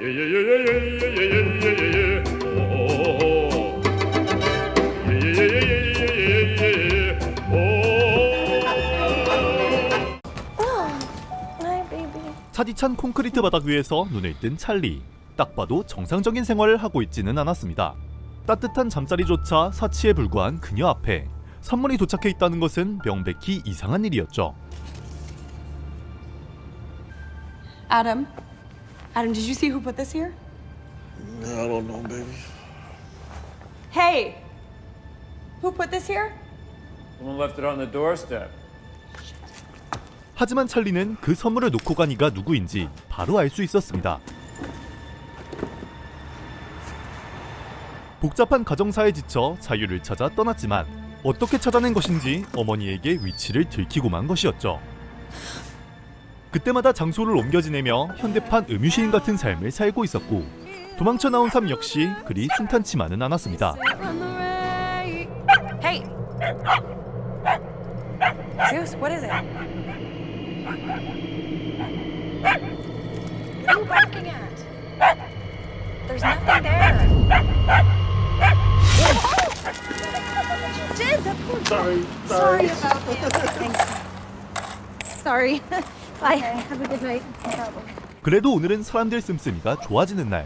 예예예예예예예예예예 오호호 예예예예예예예예 오 Hi, baby. 차디찬 콘크리트 바닥 위에서 눈을 뜬 찰리. 딱 봐도 정상적인 생활을 하고 있지는 않았습니다. 따뜻한 잠자리조차 사치에 불과한 그녀 앞에 선물이 도착해 있다는 것은 명백히 이상한 일이었죠. Adam, did you see who put this here? I don't know, baby. Hey, who put this here? Someone left it on the doorstep. 하지만 찰리는 그 선물을 놓고 간 이가 누구인지 바로 알 수 있었습니다. 복잡한 가정사에 지쳐 자유를 찾아 떠났지만 어떻게 찾아낸 것인지 어머니에게 위치를 들키고만 것이었죠. 그때마다 장소를 옮겨 지내며 현대판 음유시인 같은 삶을 살고 있었고 도망쳐 나온 삶 역시 그리 순탄치만은 않았습니다. Hey! Zeus, what is it? What are you barking at? There's nothing there. Sorry about that. Thanks. Sorry. Bye. Have a good night. No problem. 그래도 오늘은 사람들 씀씀이가 좋아지는 날.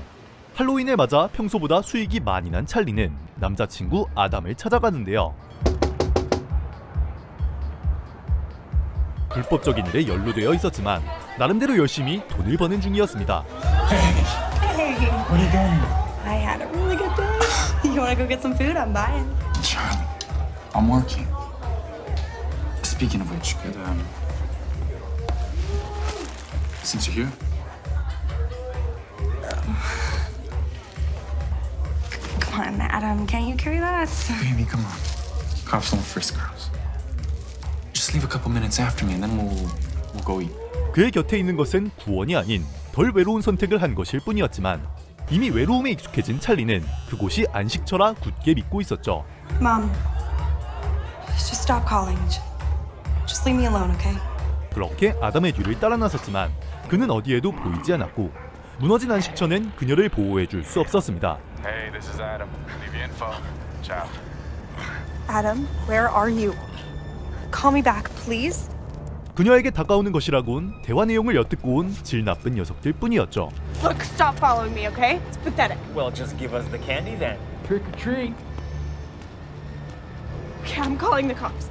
할로윈을 맞아 평소보다 수익이 많이 난 찰리는 남자친구 아담을 찾아가는데요. 불법적인 일에 연루되어 있었지만 나름대로 열심히 돈을 버는 중이었습니다. I had a really good day. You want to go get some food? I'm buying. Charlie, I'm working. Speaking of which, since you're here, Come on, Adam. Can't you carry that? baby, come on. Cops don't frisk girls. Just leave a couple minutes after me, and then we'll go eat. 그의 곁에 있는 것은 구원이 아닌 덜 외로운 선택을 한 것일 뿐이었지만 이미 외로움에 익숙해진 찰리는 그곳이 안식처라 굳게 믿고 있었죠. Mom, just stop calling. Just leave me alone, okay? 그렇게 아담의 뒤를 따라 나섰지만 그는 어디에도 보이지 않았고 무너진 안식처는 그녀를 보호해줄 수 없었습니다. Hey, this is Adam. Leave your info. Ciao. Adam, where are you? Call me back, please. 그녀에게 다가오는 것이라곤 대화 내용을 엿듣고 온 질 나쁜 녀석들 뿐이었죠. Look, stop following me, okay? It's pathetic. Well, just give us the candy then. Trick or treat. Okay, I'm calling the cops.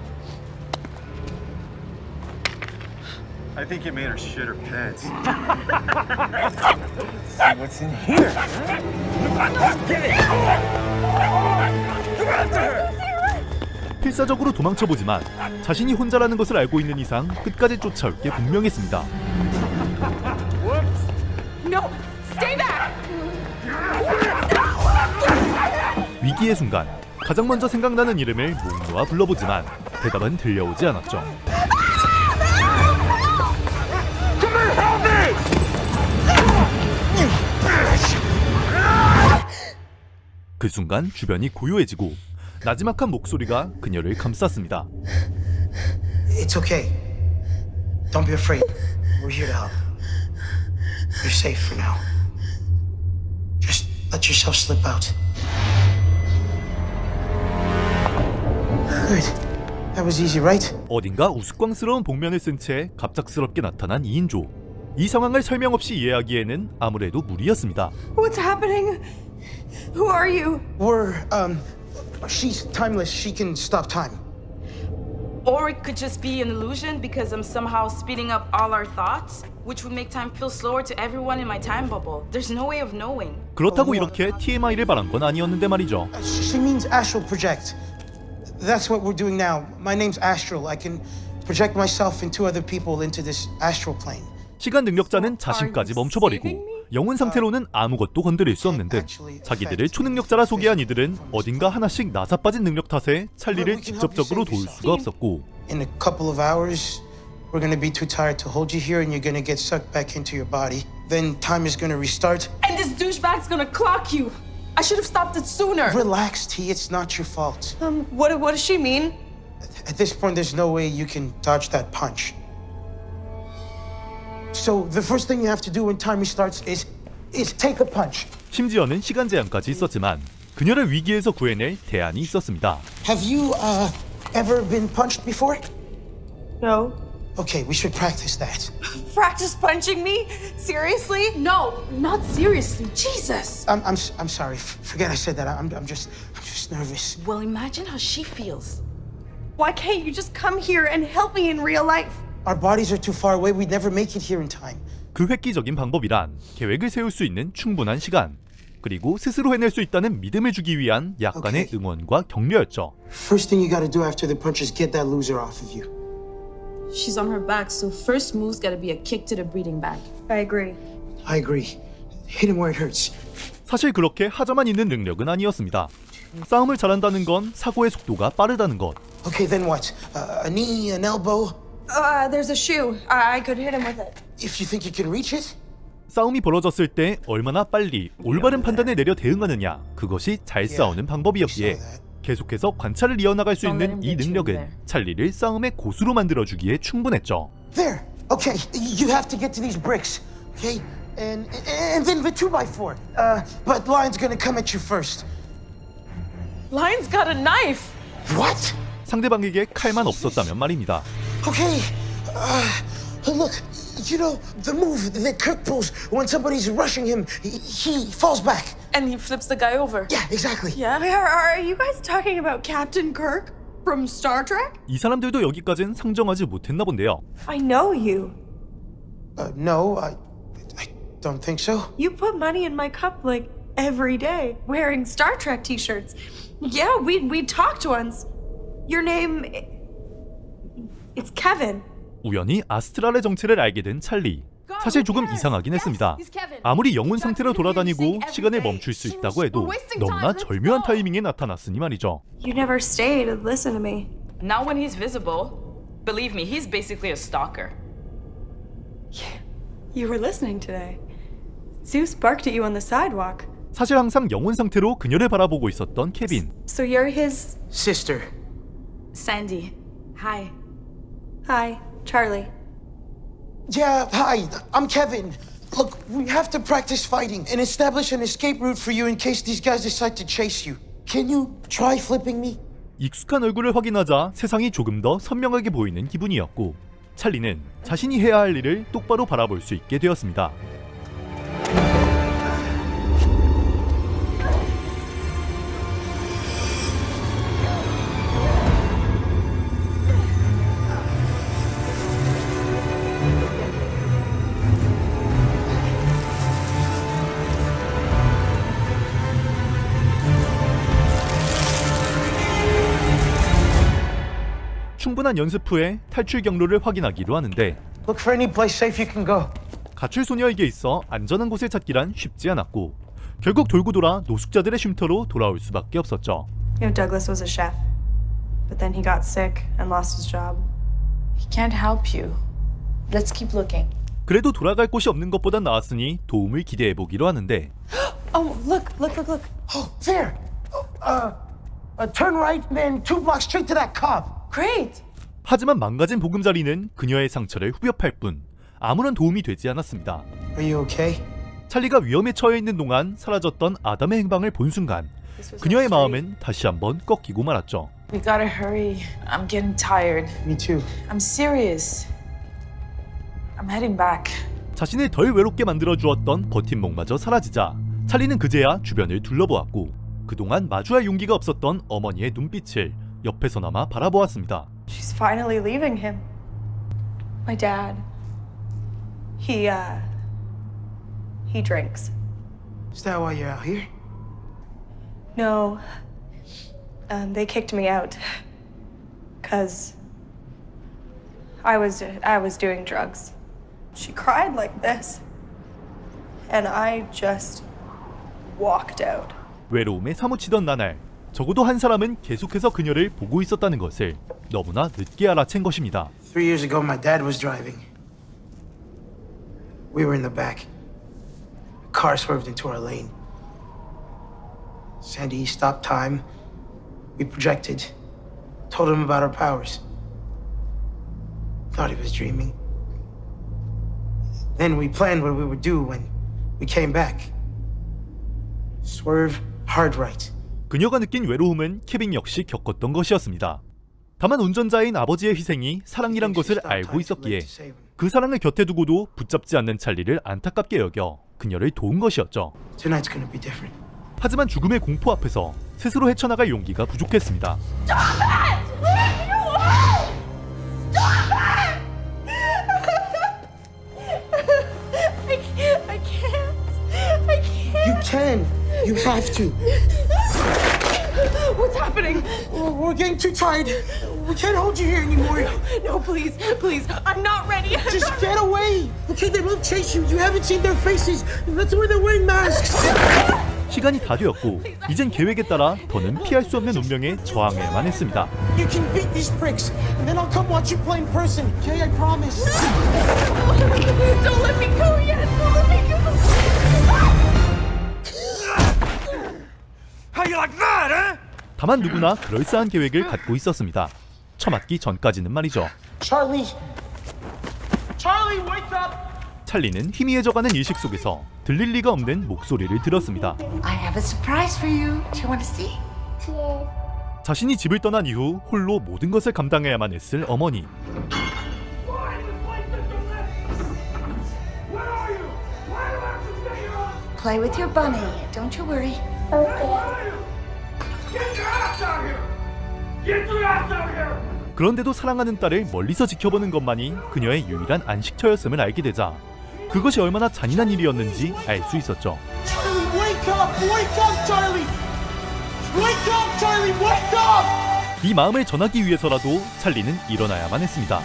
I think you made her shit her pants. See what's in here. Get it. Go after her. 필사적으로 도망쳐보지만 자신이 혼자라는 것을 알고 있는 이상 끝까지 쫓아올 게 분명했습니다. No, stay back. 위기의 순간 가장 먼저 생각나는 이름을 목 놓아 불러보지만 대답은 들려오지 않았죠. 그 순간 주변이 고요해지고 나지막한 목소리가 그녀를 감쌌습니다. It's okay. Don't be afraid. We're here to help. You're safe for now. Just let yourself slip out. Good. That was easy, right? 어딘가 우스꽝스러운 복면을 쓴 채 갑작스럽게 나타난 2인조. 이 상황을 설명 없이 이해하기에는 아무래도 무리였습니다. What's happening? Who are you? She's timeless. She can stop time. Or it could just be an illusion because I'm somehow speeding up all our thoughts, which would make time feel slower to everyone in my time bubble. There's no way of knowing. 그렇다고 이렇게 TMI를 바란 건 아니었는데 말이죠. She means astral project. That's what we're doing now. My name's Astral. I can project myself and two other people into this astral plane. 시간 능력자는 자신까지 멈춰버리고 영혼 상태로는 아무것도 건드릴 수 없는 듯 자기들을 초능력자라 소개한 이들은 어딘가 하나씩 나사빠진 능력 탓에 찰리를 직접적으로 도울 수가 없었고 In a couple of hours, we're gonna be too tired to hold you here and you're gonna get sucked back into your body. Then time is gonna restart. And this douchebag's gonna clock you. I should have stopped it sooner. Relax, T. It's not your fault. What does she mean? At this point, there's no way you can dodge that punch. So the first thing you have to do when time restarts is is take a punch. 심지어는 시간 제한까지 있었지만 그녀를 위기에서 구해낼 대안이 있었습니다. Have you ever been punched before? No. Okay, we should practice that. Practice punching me? Seriously? No, not seriously. Jesus. I'm sorry. Forget I said that. I'm just nervous. Well, imagine how she feels. Why can't you just come here and help me in real life? Our bodies are too far away. We'd never make it here in time. 그 획기적인 방법이란 계획을 세울 수 있는 충분한 시간, 그리고 스스로 해낼 수 있다는 믿음을 주기 위한 약간의 응원과 격려였죠. First thing you gotta do after the punch is get that loser off of you. She's on her back, so first move's gotta be a kick to the breathing bag. I agree. I agree. Hit him where it hurts. 사실 그렇게 하자만 있는 능력은 아니었습니다. 싸움을 잘한다는 건 사고의 속도가 빠르다는 것. Okay, then what? A knee, an elbow? There's a shoe. I could hit him with it. If you think you can reach it? 싸움이 벌어졌을 때 얼마나 빨리 올바른 판단을 내려 대응하느냐, 그것이 잘 싸우는 방법이었기에 계속해서 관찰을 이어나갈 수 있는 이 능력은 찰리를 싸움의 고수로 만들어주기에 충분했죠. There. Okay, you have to get to these bricks. Okay, and then the 2x4. But Lion's gonna come at you first. Lion's got a knife. What? 상대방에게 칼만 없었다면 말입니다. Okay. Look, you know the move that Kirk pulls when somebody's rushing him. He falls back. And he flips the guy over. Yeah, exactly. Yeah? Are you guys talking about Captain Kirk from Star Trek? 이 사람들도 여기까진 상정하지 못했나 본데요. I know you. No, I don't think so. You put money in my cup like every day, wearing Star Trek t-shirts. Yeah, we talked once. Your name... It's Kevin. 우연히 아스트랄의 정체를 알게 된 찰리. 사실 조금 이상하긴 했습니다. 아무리 영혼 상태로 돌아다니고 시간을 멈출 수 있다고 해도 너무나 절묘한 타이밍에 나타났으니 말이죠. You never stay to listen to me. Now when he's visible, believe me, he's basically a stalker. You were listening today. Zeus barked at you on the sidewalk. 사실 항상 영혼 상태로 그녀를 바라보고 있었던 케빈. So you're his... Sister. Sandy, hi. Hi, Charlie. Yeah, hi, I'm Kevin. Look, we have to practice fighting and establish an escape route for you in case these guys decide to chase you. Can you try flipping me? 익숙한 얼굴을 확인하자 세상이 조금 더 선명하게 보이는 기분이었고 찰리는 자신이 해야 할 일을 똑바로 바라볼 수 있게 되었습니다. 충분한 연습 후에 탈출 경로를 확인하기로 하는데 Look for any place safe you can go. 가출 소녀에게 있어 안전한 곳을 찾기란 쉽지 않았고 결국 돌고 돌아 노숙자들의 쉼터로 돌아올 수밖에 없었죠. You know, Douglas was a chef, but then he got sick and lost his job. He can't help you. Let's keep looking. 그래도 돌아갈 곳이 없는 것보단 나았으니 도움을 기대해보기로 하는데 Oh, look. Oh, there. Turn right, then 2 blocks straight to that cob. Great. 하지만 망가진 보금자리는 그녀의 상처를 후벼팔 뿐 아무런 도움이 되지 않았습니다. Are you okay? 찰리가 위험에 처해 있는 동안 사라졌던 아담의 행방을 본 순간 그녀의 마음은 다시 한번 꺾이고 말았죠. We gotta hurry. I'm getting tired. Me too. I'm serious. I'm heading back. 자신을 덜 외롭게 만들어주었던 버팀목마저 사라지자 찰리는 그제야 주변을 둘러보았고 그동안 마주할 용기가 없었던 어머니의 눈빛을 옆에서나마 바라보았습니다. She's finally leaving him. My dad. He drinks. Is that why you're out here? No. They kicked me out. 'Cause I was doing drugs. She cried like this. And I just walked out. 외로움에 사무치던 나날 적어도 한 사람은 계속해서 그녀를 보고 있었다는 것을 너무나 늦게 알아챈 것입니다. 3 years ago, my dad was driving. We were in the back. A car swerved into our lane. Sandy stopped time. We projected. Told him about our powers. Thought he was dreaming. Then we planned what we would do when We came back. Swerve hard right. 그녀가 느낀 외로움은 케빈 역시 겪었던 것이었습니다. 다만 운전자인 아버지의 희생이 사랑이란 것을 알고 있었기에 그 사랑을 곁에 두고도 붙잡지 않는 찰리를 안타깝게 여겨 그녀를 도운 것이었죠. Tonight's gonna be different. 하지만 죽음의 공포 앞에서 스스로 헤쳐나갈 용기가 부족했습니다. I can't. You can. You have to. What's happening? We're getting too tired. We can't hold you here anymore. No, please. I'm not ready. Just get away. Okay, they won't chase you. You haven't seen their faces. That's why they're wearing masks. 시간이 다 되었고 이젠 계획에 따라 더는 피할 수 없는 운명에 저항해야만 했습니다. You can beat these pricks, and then I'll come watch you play in person. Okay, I promise. Don't let me go yet. Don't let me go. How you like that, huh? 다만 누구나 그럴싸한 계획을 갖고 있었습니다. 처맞기 전까지는 말이죠. Charlie, wake up. 찰리는 희미해져가는 일식 속에서 들릴 리가 없는 목소리를 들었습니다. I have a surprise for you. Do you want to see? 자신이 집을 떠난 이후 홀로 모든 것을 감당해야만 했을 어머니. Play with your bunny. Don't you worry. 그런데도 사랑하는 딸을 멀리서 지켜보는 것만이 그녀의 유일한 안식처였음을 알게 되자 그것이 얼마나 잔인한 일이었는지 알 수 있었죠. Charlie, wake up, Charlie. Wake up, Charlie, wake up. 이 마음을 전하기 위해서라도 찰리는 일어나야만 했습니다.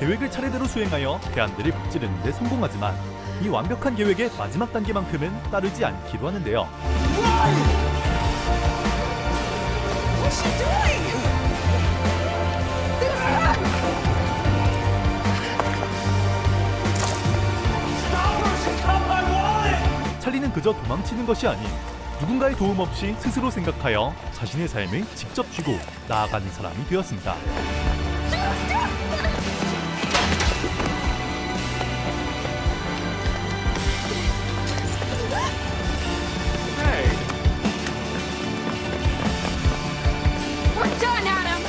계획을 차례대로 수행하여 대안들을 무찌르는 데 성공하지만 이 완벽한 계획의 마지막 단계만큼은 따르지 않기도 하는데요. What's she doing? 찰리는 그저 도망치는 것이 아닌 누군가의 도움 없이 스스로 생각하여 자신의 삶을 직접 쥐고 나아가는 사람이 되었습니다. We're done, Adam.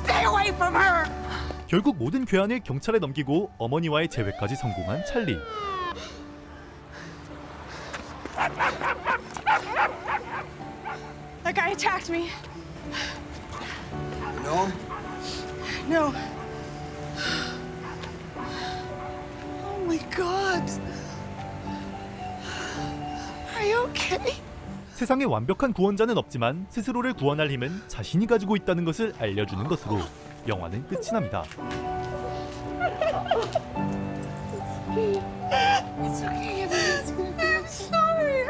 Stay away from her. 결국 모든 괴한을 경찰에 넘기고 어머니와의 재회까지 성공한 찰리. That guy attacked me. You know him? No. Oh my God. Are you okay? 세상에 완벽한 구원자는 없지만 스스로를 구원할 힘은 자신이 가지고 있다는 것을 알려주는 것으로 영화는 끝이 납니다. It's okay, everything's gonna be okay. Sorry.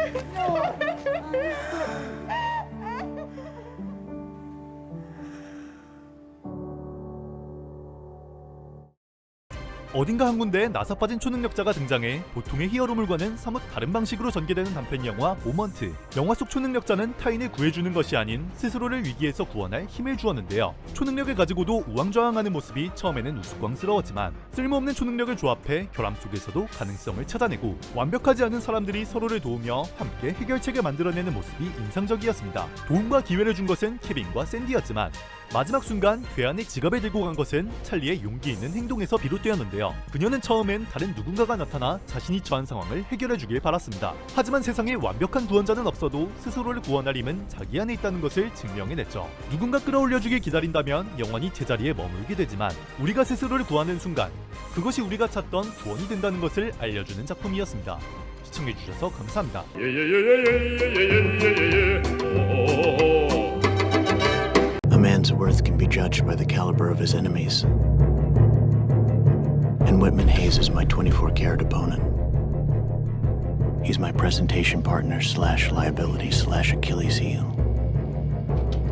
어딘가 한 군데에 나사 빠진 초능력자가 등장해 보통의 히어로물과는 사뭇 다른 방식으로 전개되는 단편 영화 모먼트. 영화 속 초능력자는 타인을 구해주는 것이 아닌 스스로를 위기에서 구원할 힘을 주었는데요. 초능력을 가지고도 우왕좌왕하는 모습이 처음에는 우스꽝스러웠지만 쓸모없는 초능력을 조합해 결함 속에서도 가능성을 찾아내고 완벽하지 않은 사람들이 서로를 도우며 함께 해결책을 만들어내는 모습이 인상적이었습니다. 도움과 기회를 준 것은 케빈과 샌디였지만 마지막 순간 괴한의 지갑을 들고 간 것은 찰리의 용기 있는 행동에서 비롯되었는데요. 그녀는 처음엔 다른 누군가가 나타나 자신이 처한 상황을 해결해 주길 바랐습니다. 하지만 세상에 완벽한 구원자는 없어도 스스로를 구원할 힘은 자기 안에 있다는 것을 증명해냈죠. 누군가 끌어올려주길 기다린다면 영원히 제자리에 머물게 되지만 우리가 스스로를 구하는 순간 그것이 우리가 찾던 구원이 된다는 것을 알려주는 작품이었습니다. 시청해주셔서 감사합니다. 예예예예예예예예예. 오호호호. A man's worth can be judged by the caliber of his enemies. And Whitman Hayes is my 24-carat opponent. He's my presentation partner / liability / Achilles heel.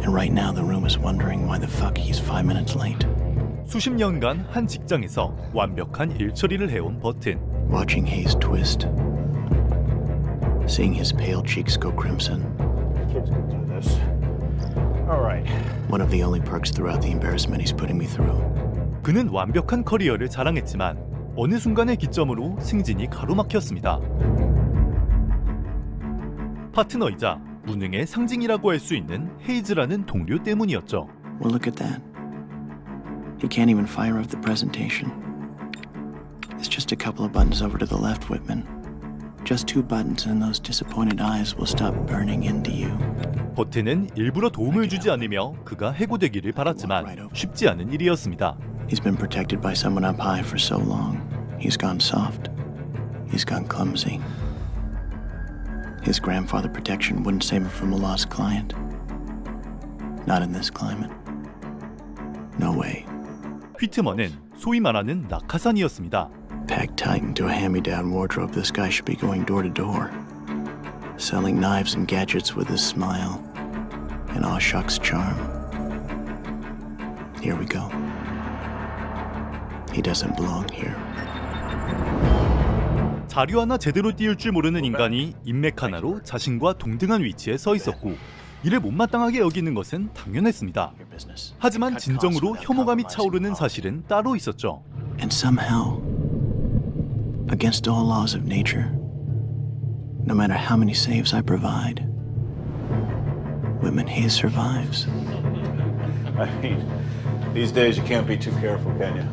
And right now the room is wondering why the fuck he's 5 minutes late. 수십 년간 한 직장에서 완벽한 일 처리를 해온 버튼. Watching Hayes twist. Seeing his pale cheeks go crimson. Kids can do this. All right. One of the only perks throughout the embarrassment he's putting me through. 그는 완벽한 커리어를 자랑했지만 어느 순간의 기점으로 승진이 가로막혔습니다. 파트너이자 무능의 상징이라고 할 수 있는 헤이즈라는 동료 때문이었죠. Well, look at that. He can't even fire up the presentation. It's just a couple of buttons over to the left, Whitman. Just 2 buttons and those disappointed eyes will stop burning into you. 버튼은 일부러 도움을 주지 않으며 그가 해고되기를 바랐지만 쉽지 않은 일이었습니다. He's been protected by someone up high for so long. He's gone soft. He's gone clumsy. His grandfather protection wouldn't save him from a lost client. Not in this climate. No way. 휘트먼은 소위 말하는 낙하산이었습니다. Packed tight into a hand-me-down wardrobe, this guy should be going door to door, selling knives and gadgets with his smile and aw shucks charm. Here we go. He doesn't belong here. 자료 하나 제대로 띄울 줄 모르는 인간이 인맥 하나로 자신과 동등한 위치에 서 있었고 이를 못마땅하게 여기는 것은 당연했습니다. 하지만 진정으로 혐오감이 차오르는 사실은 따로 있었죠. And somehow, against all laws of nature, no matter how many saves I provide, Whitman Hayes survives. I mean, these days you can't be too careful, can you?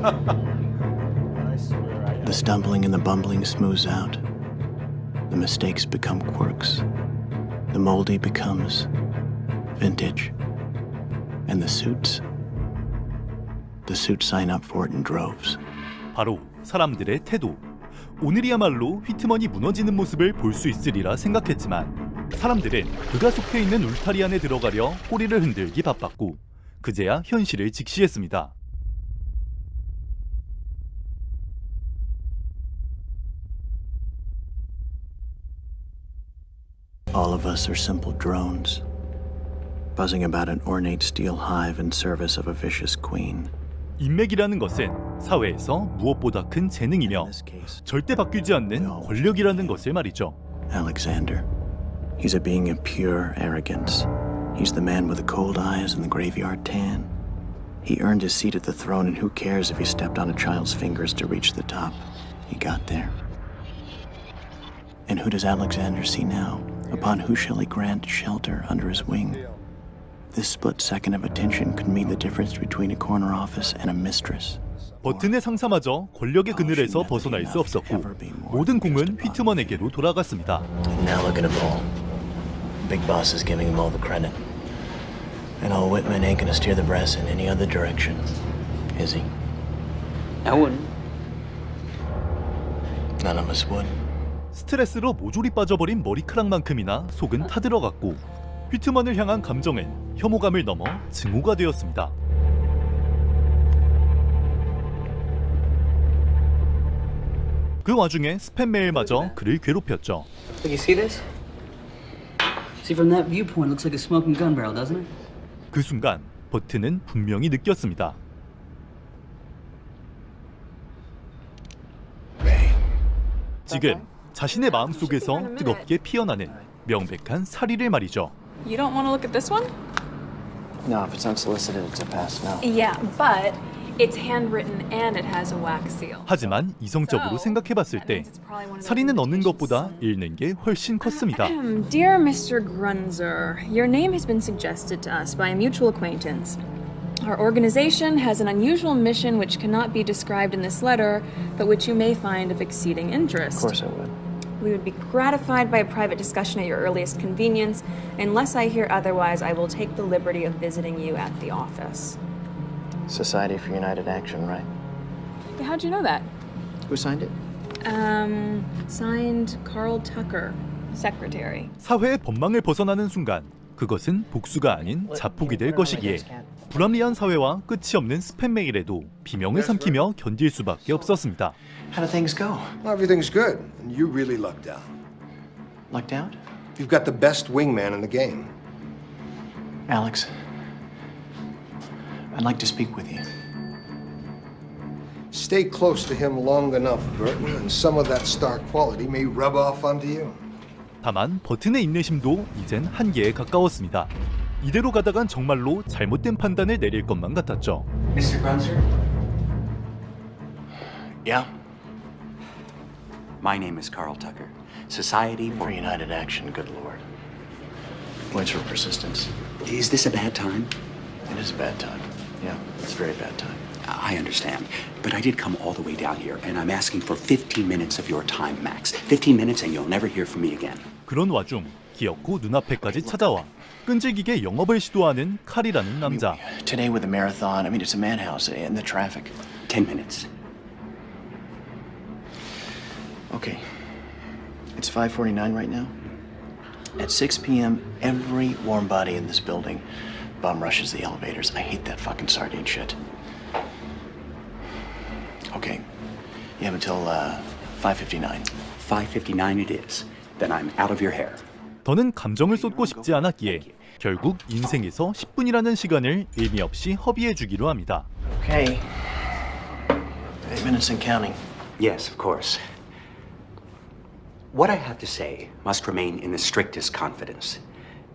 I swear I. The stumbling and the bumbling smooths out. The mistakes become quirks. The moldy becomes vintage. And the suits sign up for it in droves. 바로 사람들의 태도. 오늘이야말로 휘트먼이 무너지는 모습을 볼 수 있으리라 생각했지만 사람들은 그가 속해 있는 울타리 안에 들어가려 꼬리를 흔들기 바빴고 그제야 현실을 직시했습니다. All of us are simple drones, buzzing about an ornate steel hive in service of a vicious queen. 인맥이라는 것은 사회에서 무엇보다 큰 재능이며 절대 바뀌지 않는 권력이라는 것을 말이죠. Alexander, he's a being of pure arrogance. He's the man with the cold eyes and the graveyard tan. He earned his seat at the throne, and who cares if he stepped on a child's fingers to reach the top? He got there. And who does Alexander see now? Upon who shall he grant shelter under his wing? This split second of attention could mean the difference between a corner office and a mistress. 버튼의 상사마저 권력의 그늘에서 벗어날 수 없었고 모든 공은 휘트먼에게로 돌아갔습니다. Now look at them all. Big boss is giving them all the credit. And old Whitman ain't gonna steer the brass in any other direction, is he? I wouldn't. None of us would. 스트레스로 모조리 빠져버린 머리카락만큼이나 속은 타들어갔고 휘트먼을 향한 감정은 혐오감을 넘어 증오가 되었습니다. 그 와중에 스팸 메일마저 그를 괴롭혔죠. You see this? See, from that viewpoint, looks like a smoking gun barrel, doesn't it? 그 순간 버튼은 분명히 느꼈습니다. 지금 자신의 마음속에서 뜨겁게 피어나는 명백한 살의를 말이죠. You don't want to look at this one? No, if it's unsolicited, it's a pass now. Yeah, but it's handwritten and it has a wax seal. 하지만 이성적으로 생각해봤을 때 살인은 얻는 것보다 잃는 게 훨씬 컸습니다. Dear Mr. Grunzer, your name has been suggested to us by a mutual acquaintance. Our organization has an unusual mission which cannot be described in this letter, but which you may find of exceeding interest. Of course I would. We would be gratified by a private discussion at your earliest convenience. Unless I hear otherwise, I will take the liberty of visiting you at the office. Society for United Action, right? How'd you know that? Who signed it? Signed Carl Tucker, secretary. 사회의 법망을 벗어나는 순간 그것은 복수가 아닌 자폭이 될 것이기에 불합리한 사회와 끝이 없는 스팸 메일에도 비명을 삼키며 견딜 수밖에 없었습니다. How do things go? Well, everything's good, and you really lucked out. Lucked out? You've got the best wingman in the game. Alex, I'd like to speak with you. Stay close to him long enough, Burton, and some of that star quality may rub off onto you. 다만 버튼의 인내심도 이젠 한계에 가까웠습니다. 이대로 가다간 정말로 잘못된 판단을 내릴 것만 같았죠. Mr. Grunzer? Yeah? My name is Carl Tucker. Society For United Action, good lord. Points for persistence. Is this a bad time? It is a bad time. Yeah, it's a very bad time. I understand, but I did come all the way down here, and I'm asking for 15 minutes of your time, Max. 15 minutes and you'll never hear from me again. 그런 와중 기어코 눈앞에까지 찾아와 끈질기게 영업을 시도하는 칼이라는 남자. Today with the marathon, I mean, it's a madhouse and the traffic. 10 minutes. Okay. It's 5:49 right now. At 6 p.m., every warm body in this building bum rushes the elevators. I hate that fucking sardine shit. Okay. You have until 5:59. 5:59 it is. Then I'm out of your hair. 더는 감정을 쏟고 싶지 않았기에 결국 인생에서 10분이라는 시간을 의미 없이 허비해 주기로 합니다. Okay. 8 minutes and counting. Yes, of course. What I have to say must remain in the strictest confidence.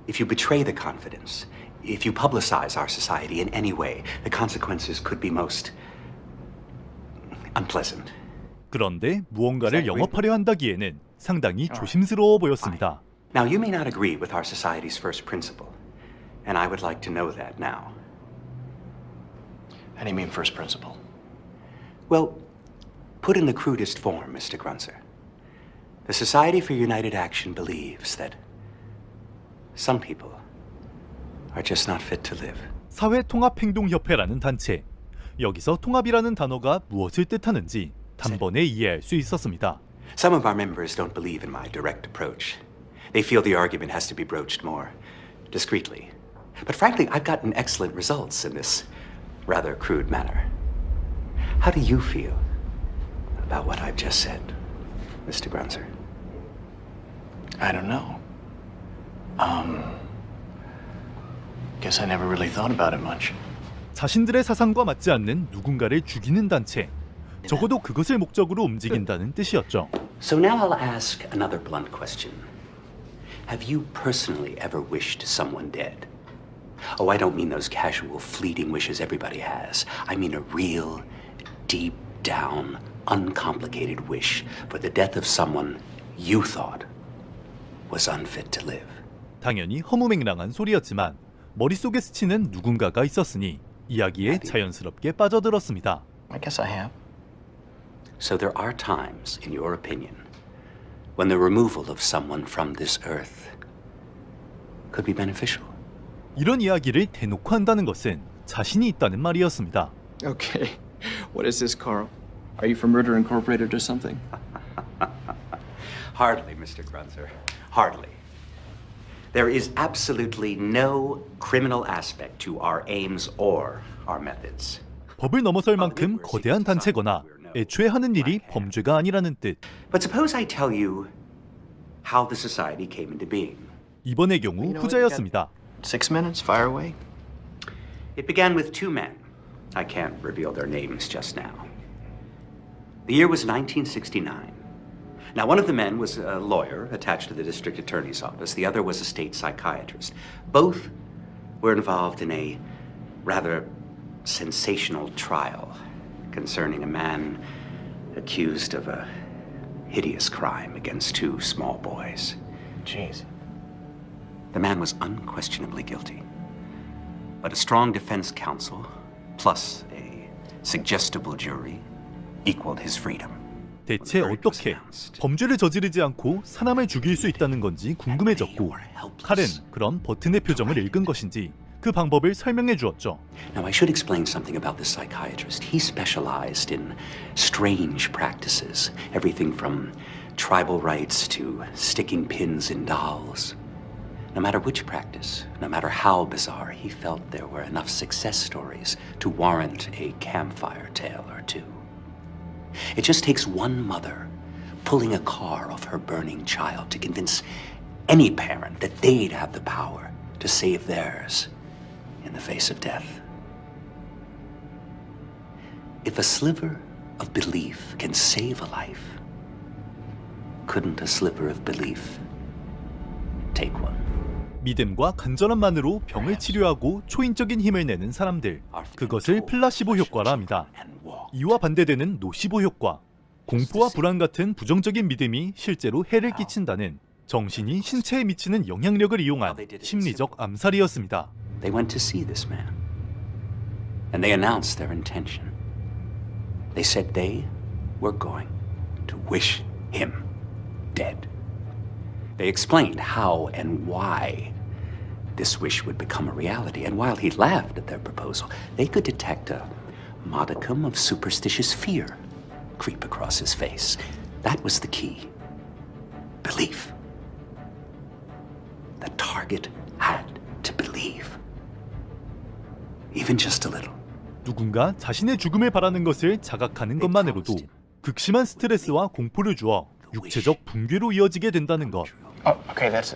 If you betray the confidence, if you publicize our society in any way, the consequences could be most unpleasant. 그런데 무언가를 영업하려 한다기에는 상당히 조심스러워 보였습니다. Now, you may not agree with our society's first principle, and I would like to know that now. How do you mean first principle? Well, put in the crudest form, Mr. Grunzer. The Society for United Action believes that some people are just not fit to live. 사회통합행동협회라는 단체. 여기서 통합이라는 단어가 무엇을 뜻하는지 단번에 이해할 수 있었습니다. Some of our members don't believe in my direct approach. They feel the argument has to be broached more discreetly. But frankly, I've gotten excellent results in this rather crude manner. How do you feel about what I've just said, Mr. Grunzer? I don't know. Guess I never really thought about it much. 자신들의 사상과 맞지 않는 누군가를 죽이는 단체. 적어도 그것을 목적으로 움직인다는 뜻이었죠. So now I'll ask another blunt question. Have you personally ever wished someone dead? Oh, I don't mean those casual, fleeting wishes everybody has. I mean a real, deep down, uncomplicated wish for the death of someone you thought was unfit to live. 당연히 허무맹랑한 소리였지만 머릿속에 스치는 누군가가 있었으니 이야기에 자연스럽게 빠져들었습니다. I guess I have. So there are times, in your opinion, when the removal of someone from this earth could be beneficial. 이런 이야기를 대놓고 한다는 것은 자신이 있다는 말이었습니다. Okay. What is this, Carl? Are you from Murder Incorporated or something? Hardly, Mr. Grunzer. Hardly. There is absolutely no criminal aspect to our aims or our methods. 법을 넘어설 만큼 거대한 단체거나 애초에 하는 일이 범죄가 아니라는 뜻. But suppose I tell you how the society came into being. 이번의 경우 후자였습니다. 6 minutes, fire away. It began with two men. I can't reveal their names just now. The year was 1969. Now, one of the men was a lawyer attached to the district attorney's office. The other was a state psychiatrist. Both were involved in a rather sensational trial concerning a man accused of a hideous crime against two small boys. Jeez. The man was unquestionably guilty. But a strong defense counsel, plus a suggestible jury, equaled his freedom. 대체 어떻게 범죄를 저지르지 않고 사람을 죽일 수 있다는 건지 궁금해졌고 칼은 그런 버튼의 표정을 읽은 것인지 그 방법을 설명해 주었죠. Now, I should explain something about this psychiatrist. He specialized in strange practices, everything from tribal rites to sticking pins in dolls. No matter which practice, no matter how bizarre, he felt there were enough success stories to warrant a campfire tale or two. It just takes one mother pulling a car off her burning child to convince any parent that they'd have the power to save theirs in the face of death. If a sliver of belief can save a life, couldn't a sliver of belief take one? 믿음과 간절함만으로 병을 치료하고 초인적인 힘을 내는 사람들, 그것을 플라시보 효과라 합니다. 이와 반대되는 노시보 효과, 공포와 불안 같은 부정적인 믿음이 실제로 해를 끼친다는 정신이 신체에 미치는 영향력을 이용한 심리적 암살이었습니다. They went to see this man, and they announced their intention. They said they were going to wish him dead. They explained how and why this wish would become a reality, and while he laughed at their proposal, they could detect a modicum of superstitious fear creep across his face. That was the key. Belief. The target had to believe. Even just a little. 누군가 자신의 죽음을 바라는 것을 자각하는 것만으로도 극심한 스트레스와 공포를 주어 육체적 붕괴로 이어지게 된다는 것. Okay, that's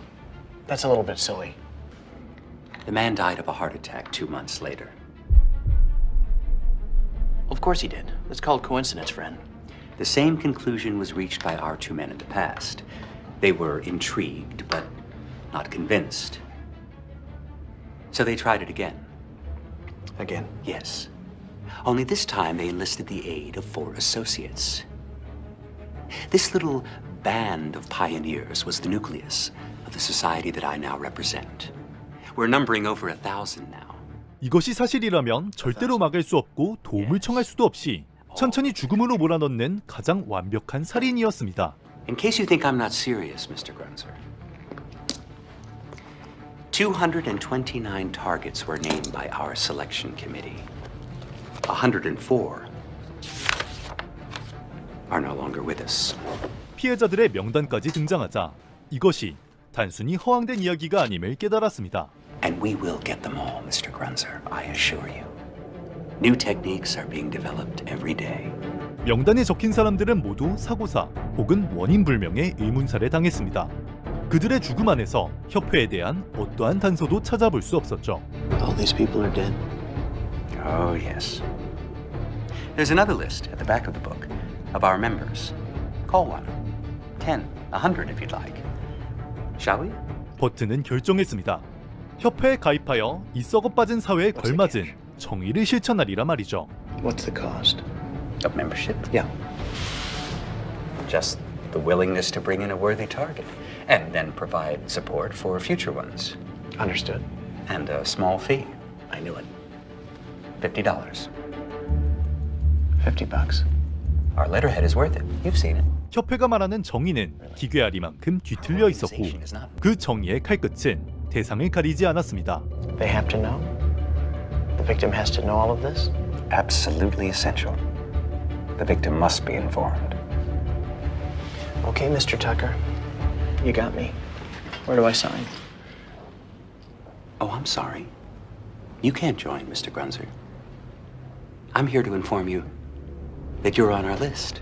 a little bit silly. The man died of a heart attack 2 months later. Of course he did. It's called coincidence, friend. The same conclusion was reached by our 2 men in the past. They were intrigued, but not convinced. So they tried it again. Again? Yes. Only this time they enlisted the aid of 4 associates. This little band of pioneers was the nucleus of the society that I now represent. We're numbering over 1,000 now. 이것이 사실이라면 절대로 막을 수 없고 도움을 청할 수도 없이 천천히 죽음으로 몰아넣는 가장 완벽한 살인이었습니다. In case you think I'm not serious, Mr. Grunzer, 229 targets were named by our selection committee. 104 are no longer with us. 피해자들의 명단까지 등장하자 이것이 단순히 허황된 이야기가 아님을 깨달았습니다. And we will get them all, Mr. Grunzer, I assure you. New techniques are being developed every day. 명단에 적힌 사람들은 모두 사고사 혹은 원인 불명의 의문살에 당했습니다. 그들의 죽음 안에서 협회에 대한 어떠한 단서도 찾아볼 수 없었죠. All these people are dead. Oh, yes. There's another list at the back of the book of our members. Call one. 10, 100 if you'd like. Shall we? 버튼은 결정했습니다. 협회에 가입하여 이 썩어빠진 사회에 걸맞은 정의를 실천하리라 말이죠. What's the cost? Of membership? Yeah. Just the willingness to bring in a worthy target and then provide support for future ones. Understood. And a small fee. I knew it. $50. $50. Our letterhead is worth it. You've seen it. 협회가 말하는 정의는 기괴하리만큼 뒤틀려 있었고 그 정의의 칼끝은 대상을 가리지 않았습니다. They have to know? The victim has to know all of this? Absolutely essential. The victim must be informed. Okay, Mr. Tucker. You got me. Where do I sign? Oh, I'm sorry. You can't join, Mr. Grunzer. I'm here to inform you that you're on our list.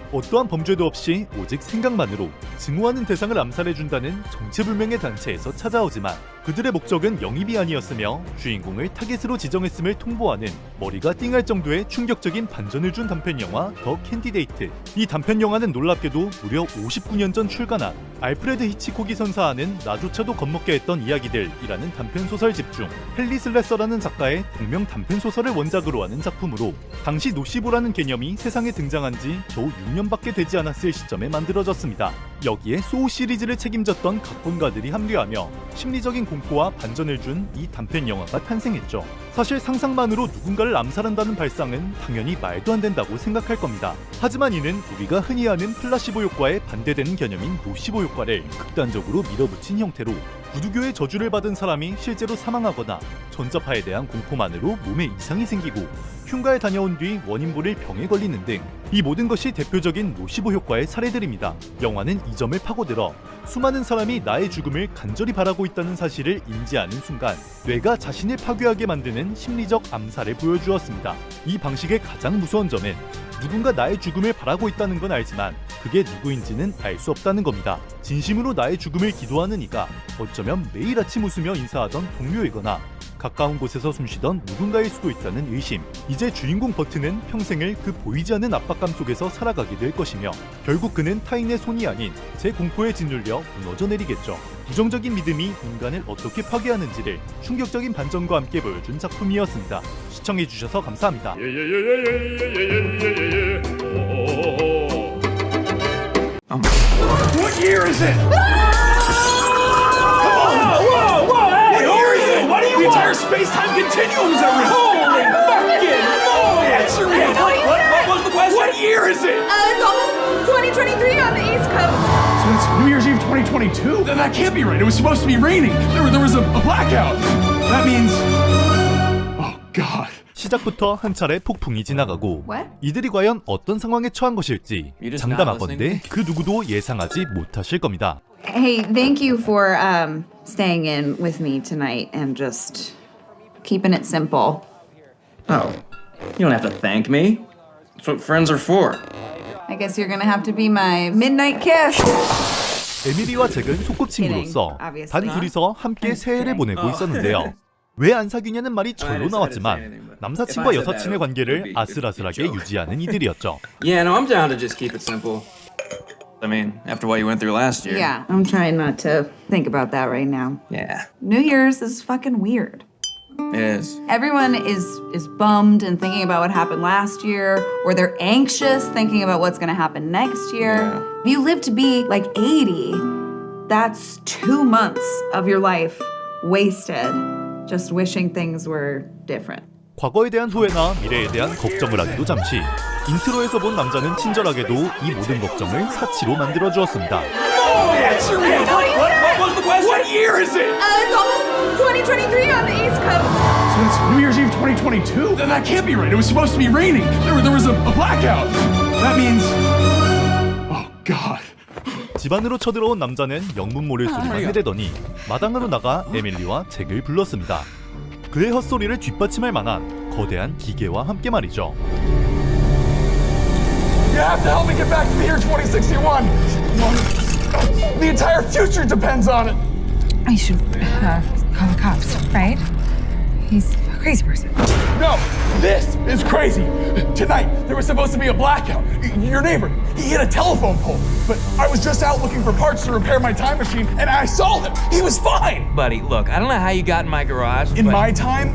어떠한 범죄도 없이 오직 생각만으로 증오하는 대상을 암살해준다는 정체불명의 단체에서 찾아오지만 그들의 목적은 영입이 아니었으며 주인공을 타겟으로 지정했음을 통보하는 머리가 띵할 정도의 충격적인 반전을 준 단편영화 더 캔디데이트. 이 단편영화는 놀랍게도 무려 59년 전 출간한 알프레드 히치콕이 선사하는 나조차도 겁먹게 했던 이야기들이라는 단편소설집 중 헨리 슬래서라는 작가의 동명 단편소설을 원작으로 하는 작품으로 당시 노시보라는 개념이 세상에 등장한 지 겨우 6년밖에 되지 않았을 시점에 만들어졌습니다. 여기에 소우 시리즈를 책임졌던 각본가들이 합류하며 심리적인 공포와 반전을 준 이 단편 영화가 탄생했죠. 사실 상상만으로 누군가를 암살한다는 발상은 당연히 말도 안 된다고 생각할 겁니다. 하지만 이는 우리가 흔히 아는 플라시보 효과에 반대되는 개념인 노시보 효과를 극단적으로 밀어붙인 형태로 부두교의 저주를 받은 사람이 실제로 사망하거나 전자파에 대한 공포만으로 몸에 이상이 생기고 흉가에 다녀온 뒤 원인 모를 병에 걸리는 등 이 모든 것이 대표적인 노시보 효과의 사례들입니다. 영화는 이 점을 파고들어 수많은 사람이 나의 죽음을 간절히 바라고 있다는 사실을 인지하는 순간 뇌가 자신을 파괴하게 만드는 심리적 암살을 보여주었습니다. 이 방식의 가장 무서운 점은 누군가 나의 죽음을 바라고 있다는 건 알지만 그게 누구인지는 알 수 없다는 겁니다. 진심으로 나의 죽음을 기도하는 이가 어쩌면 매일 아침 웃으며 인사하던 동료이거나 가까운 곳에서 숨쉬던 누군가일 수도 있다는 의심. 이제 주인공 버튼은 평생을 그 보이지 않는 압박감 속에서 살아가게 될 것이며 결국 그는 타인의 손이 아닌 제 공포에 짓눌려 무너져 내리겠죠. 부정적인 믿음이 인간을 어떻게 파괴하는지를 충격적인 반전과 함께 보여준 작품이었습니다. 시청해주셔서 감사합니다. What year is it? Come on! Whoa! What year is it? What do you want? The entire space-time continuum's at risk! Holy fucking moly! Answer me! What was the question? What year is it? It's almost 2023 on the East Coast. So it's New Year's Eve 2022? Then that can't be right. It was supposed to be raining. There was a blackout. That means... Oh, God. 시작부터 한 차례 폭풍이 지나가고 What? 이들이 과연 어떤 상황에 처한 것일지 장담하건대 그 누구도 예상하지 못하실 겁니다. Hey, thank you for staying in with me tonight and just keeping it simple. Oh, you don't have to thank me. That's what friends are for. I guess you're gonna have to be my midnight kiss. 에밀리와 잭은 소꿉친구로서 단 둘이서 함께 새해를 보내고 있었는데요. 왜 안 사귀냐는 말이 절로 나왔지만 남사친과 여사친의 관계를 아슬아슬하게 유지하는 이들이었죠. Yeah, no, I'm down to just keep it simple. I mean, after what you went through last year. Yeah, I'm trying not to think about that right now. Yeah. New Year's is fucking weird. It is. Everyone is bummed and thinking about what happened last year, or they're anxious thinking about what's gonna happen next year. Yeah. If you live to be like 80, that's 2 months of your life wasted just wishing things were different. 과거에 대한 후회나 미래에 대한 걱정을 하기도 잠시 인트로에서 본 남자는 친절하게도 이 모든 걱정을 사치로 만들어 주었습니다. Answer me! What was the question? What year is it? It's almost 2023 on the East Coast. So it's New Year's Eve 2022? Then that can't be right. It was supposed to be raining. There was a blackout. That means... Oh, God. 집 안으로 쳐들어온 남자는 영문 모를 소리만 해대더니 마당으로 나가 에밀리와 잭을 불렀습니다. 그의 헛소리를 뒷받침할 만한 거대한 기계와 함께 말이죠. You have to help me get back to the year 2061. The entire future depends on it. I should call the cops, right? He's a crazy person. No, this is crazy. Tonight, there was supposed to be a blackout. Your neighbor, he hit a telephone pole. But I was just out looking for parts to repair my time machine, and I saw him. He was fine. Buddy, look, I don't know how you got in my garage. In my time,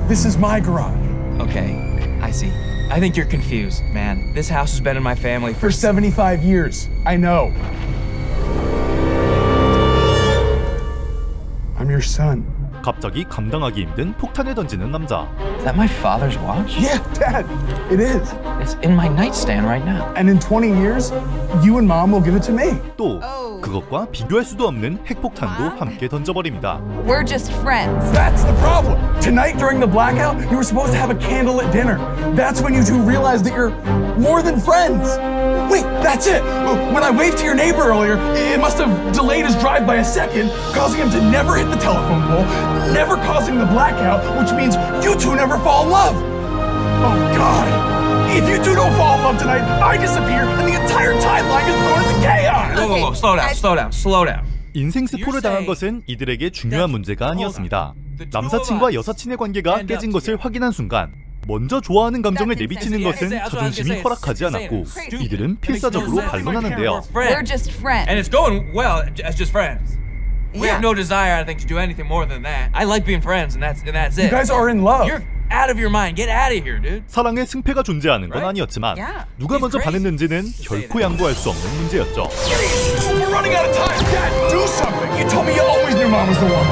this is my garage. Okay, I see. I think you're confused, man. This house has been in my family For 75 years. I know. I'm your son. 갑자기 감당하기 힘든 폭탄을 던지는 남자. Is that my father's watch? Yeah, Dad, it is. It's in my nightstand right now. And in 20 years, you and Mom will give it to me. 또 그것과 비교할 수도 없는 핵폭탄도 함께 던져버립니다. We're just friends. That's the problem. Tonight during the blackout, you were supposed to have a candlelit dinner. That's when you two realized that you're more than friends. Wait, that's it. When I waved to your neighbor earlier, it must have delayed his drive by a second, causing him to never hit the telephone pole, never causing the blackout, which means you two never fall in love. Oh, God. If you two don't fall in love tonight, I disappear, and the entire timeline is thrown into chaos. Whoa, slow down. 인생 스포를 당한 것은 이들에게 중요한 문제가 아니었습니다. 남사친과 여사친의 관계가 깨진 것을 확인한 순간 먼저 좋아하는 감정을 내비치는 것은 자존심이 허락하지 않았고 이들은 필사적으로 반론하는데요. We're just friends. And it's going well as just friends. We have no desire, I think, to do anything more than that. I like being friends, and that's it. You guys are in love. You're out of your mind. Get out of here, dude. 사랑의 승패가 존재하는 건 아니었지만 누가 먼저 반했는지는 결코 양보할 수 없는 문제였죠. running out of time. Dad, do something. You told me you always knew Mom was the one.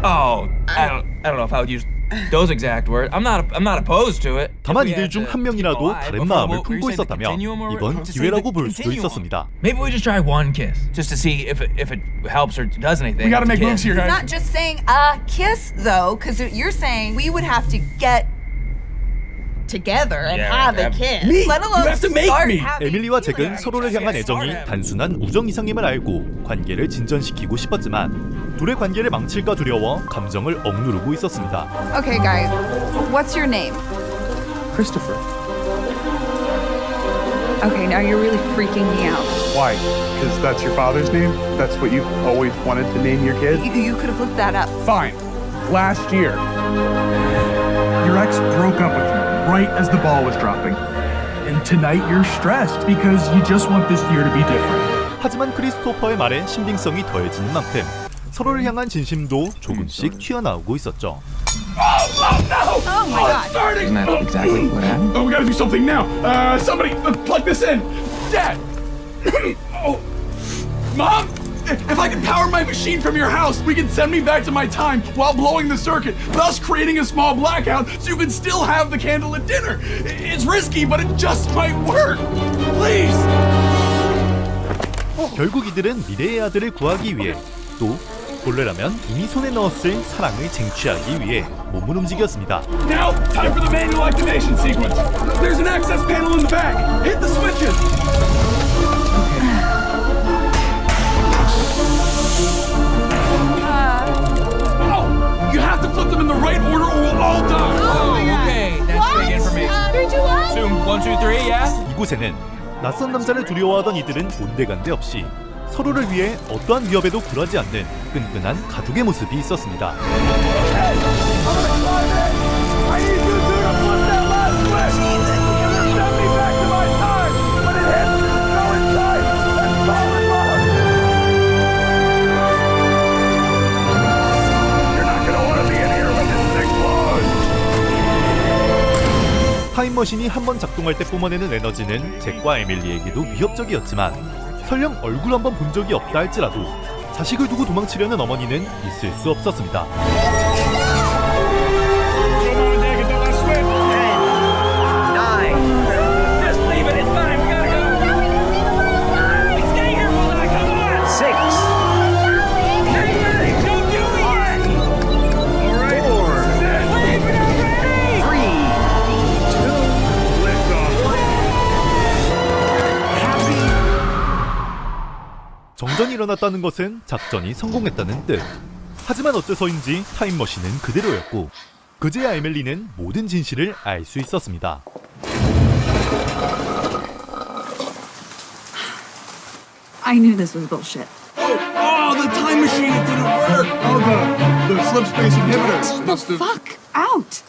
Oh, I don't know if I would use those exact words. I'm not opposed to it. 다만 이들 중 한 명이라도 다른 마음을 품고 있었다면 이건 기회라고 볼 수도 있었습니다. Maybe we just try one kiss, just to see if it helps or does anything. We gotta make moves here, He's guys. not just saying a kiss though, because you're saying we would have to get together and have a kiss. Me? Let alone You have to make start me. having 에밀리와 잭은 feelings. 서로를 향한 애정이 단순한 우정 이상임을 알고 관계를 진전시키고 싶었지만 둘의 관계를 망칠까 두려워 감정을 억누르고 있었습니다. Okay, guys, what's your name? Christopher. Okay, now you're really freaking me out. Why? Because that's your father's name? That's what you've always wanted to name your kid? You could have looked that up. Fine. Last year, Your ex broke up with you right as the ball was dropping. And tonight you're stressed because you just want this year to be different. 하지만 크리스토퍼의 말에 신빙성이 더해지는 만큼 서로를 향한 진심도 조금씩 튀어나오고 있었죠. Oh my God. Starting! Isn't that exactly what happened? Oh, we gotta do something now. Somebody, plug this in. Dad! Oh. Mom! If I can power my machine from your house, we can send me back to my time while blowing the circuit, thus creating a small blackout so you can still have the candlelit dinner. It's risky, but it just might work. Please! 결국 이들은 미래의 아들을 구하기 위해 또 본래라면 이미 손에 넣었을 사랑을 쟁취하기 위해 몸을 움직였습니다. Now, time for the manual activation sequence. There's an access panel in the back. Hit the switches. Oh, you have to flip them in the right order or we'll all die. Oh, okay, that's big information. Assume 1, 2, 3, yeah? 이곳에는 낯선 남자를 두려워하던 이들은 온데간데 없이 서로를 위해 어떠한 위협에도 굴하지 않는 끈끈한 가족의 모습이 있었습니다. I need you two to flip that last switch. Send me back to my time. When it hits, go inside and solid mode. You're not gonna want to be in here when this explodes. 타임머신이 한번 작동할 때 뿜어내는 에너지는 잭과 에밀리에게도 위협적이었지만 설령 얼굴 한번 본 적이 없다 할지라도 자식을 두고 도망치려는 어머니는 있을 수 없었습니다. 정전이 일어났다는 것은 작전이 성공했다는 뜻. 하지만 어째서인지 타임머신은 그대로였고 그제야 에밀리는 모든 진실을 알 수 있었습니다. I knew this was bullshit. Oh, the time machine, it didn't work. Oh, the slip space inhibitors. The fuck out.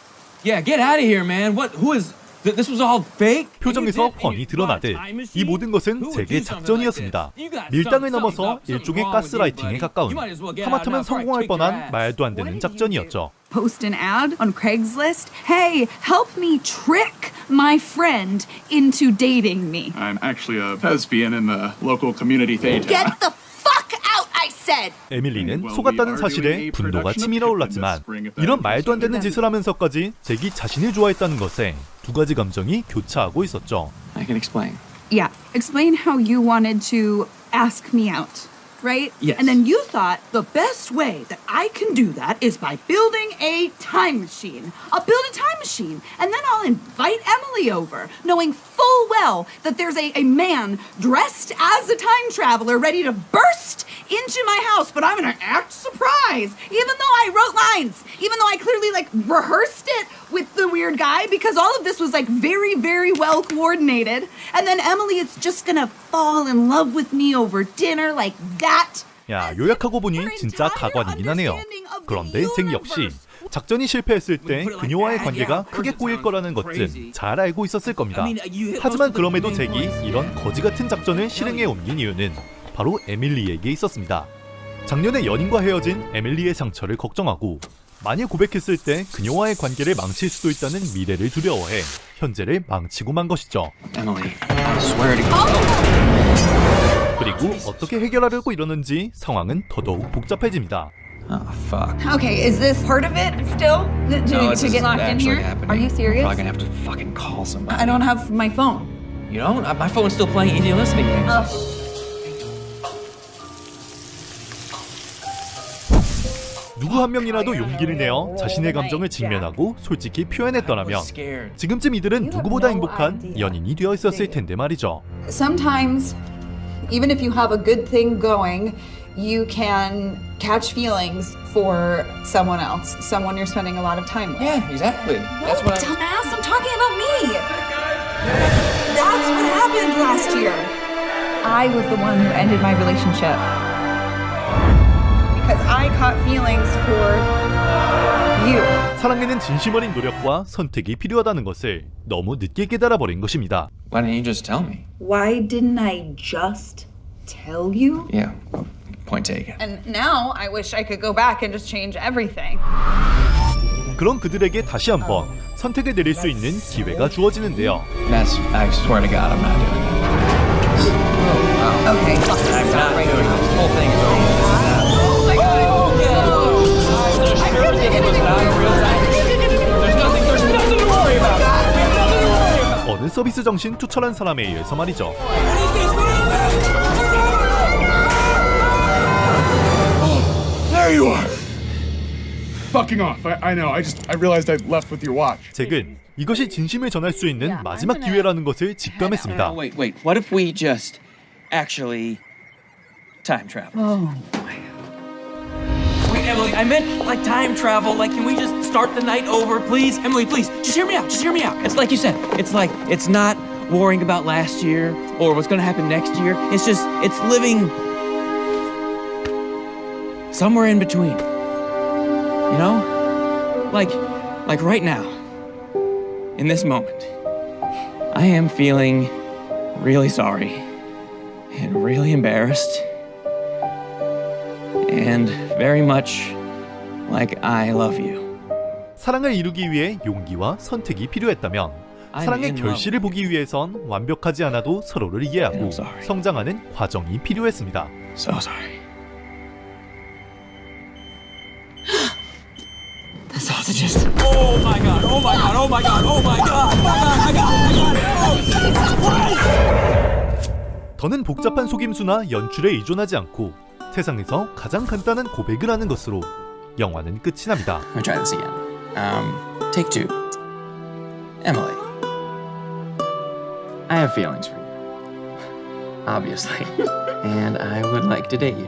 Yeah, get out of here, man. Who is... This was all fake? 표정에서 훤히 드러나듯 이 모든 것은 잭의 작전이었습니다. 밀당을 넘어서 일종의 가스라이팅에 가까운, 하마터면 성공할 뻔한 말도 안 되는 작전이었죠. Post an ad on Craigslist. Hey, help me trick my friend into dating me. I'm actually a thespian in the local community theater. Get the fuck out, I said. 에밀리는 속았다는 사실에 분노가 치밀어 올랐지만 이런 말도 안 되는 짓을 하면서까지 잭이 자신을 좋아했다는 것에 두 가지 감정이 교차하고 있었죠. I can explain. Yeah, explain how you wanted to ask me out, right? Yes. And then you thought the best way that I can do that is by building a time machine. I'll build a time machine, and then I'll invite Emily over, knowing full well that there's a man dressed as a time traveler ready to burst into my house, but I'm gonna act surprised, even though I wrote lines, even though I clearly rehearsed it with the weird guy, because all of this was very, very well coordinated. And then Emily is just gonna fall in love with me over dinner like that. 야, 요약하고 보니 진짜 가관이긴 하네요. 그런데 잭 역시 작전이 실패했을 때 그녀와의 관계가 크게 꼬일 거라는 것은 잘 알고 있었을 겁니다. 하지만 그럼에도 잭이 이런 거지 같은 작전을 실행에 옮긴 이유는 바로 에밀리에게 있었습니다. 작년에 연인과 헤어진 에밀리의 상처를 걱정하고 만일 고백했을 때 그녀와의 관계를 망칠 수도 있다는 미래를 두려워해 현재를 망치고 만 것이죠. Emily, I swear to God. 그리고 그리고 어떻게 해결하려고 이러는지 상황은 더더욱 복잡해집니다. Oh, fuck. Okay, is this part of it still? No, this to is get locked in actually here? happening. Are you serious? I'm probably gonna have to fucking call somebody. I don't have my phone. You know, my phone's still playing easy listening games. 누구 한 명이라도 용기를 내어 자신의 감정을 직면하고 솔직히 표현했더라면 지금쯤 이들은 누구보다 행복한 연인이 되어 있었을 텐데 말이죠. Sometimes, even if you have a good thing going, you can catch feelings for someone else, someone you're spending a lot of time with. Yeah, exactly. That's what I... Dumbass, I'm talking about me. That's what happened last year. I was the one who ended my relationship. Because I caught feelings for you. 사랑에는 진심 어린 노력과 선택이 필요하다는 것을 너무 늦게 깨달아버린 것입니다. Why didn't you just tell me? Why didn't I just tell you? Yeah, point taken. And now I wish I could go back and just change everything. 그럼 그들에게 다시 한번 선택을 내릴 수 있는 기회가 주어지는데요. That's, I swear to God, I'm not doing that. Okay, fuck it. I'm not doing it. This whole thing is over. 어느 서비스 정신 투철한 사람에 의해서 말이죠. There you are. Fucking off. I know. I realized I left with your watch. 잭은 이것이 진심을 전할 수 있는 마지막 기회라는 것을 직감했습니다. Wait. What if we just actually time travel? Oh. Wait, Emily, I meant like time travel. Like, can we just start the night over, please? Emily, please, just hear me out. Just hear me out. It's like you said. It's like, it's not worrying about last year or what's gonna happen next year. It's just, it's living somewhere in between. You know? Like right now, in this moment, I am feeling really sorry and really embarrassed. And very much like I love you. 사랑을 이루기 위해 용기와 선택이 필요했다면 사랑의 결실을 보기 위해선 완벽하지 않아도 서로를 이해하고 성장하는 과정이 필요했습니다. So sorry. The sausages. Oh my god, oh my god, oh my god, oh my god, I got it. 더는 복잡한 속임수나 연출에 의존하지 않고 세상에서 가장 간단한 고백을 하는 것으로 영화는 끝이 납니다. Let me try this again. Take two. Emily, I have feelings for you, obviously, and I would like to date you.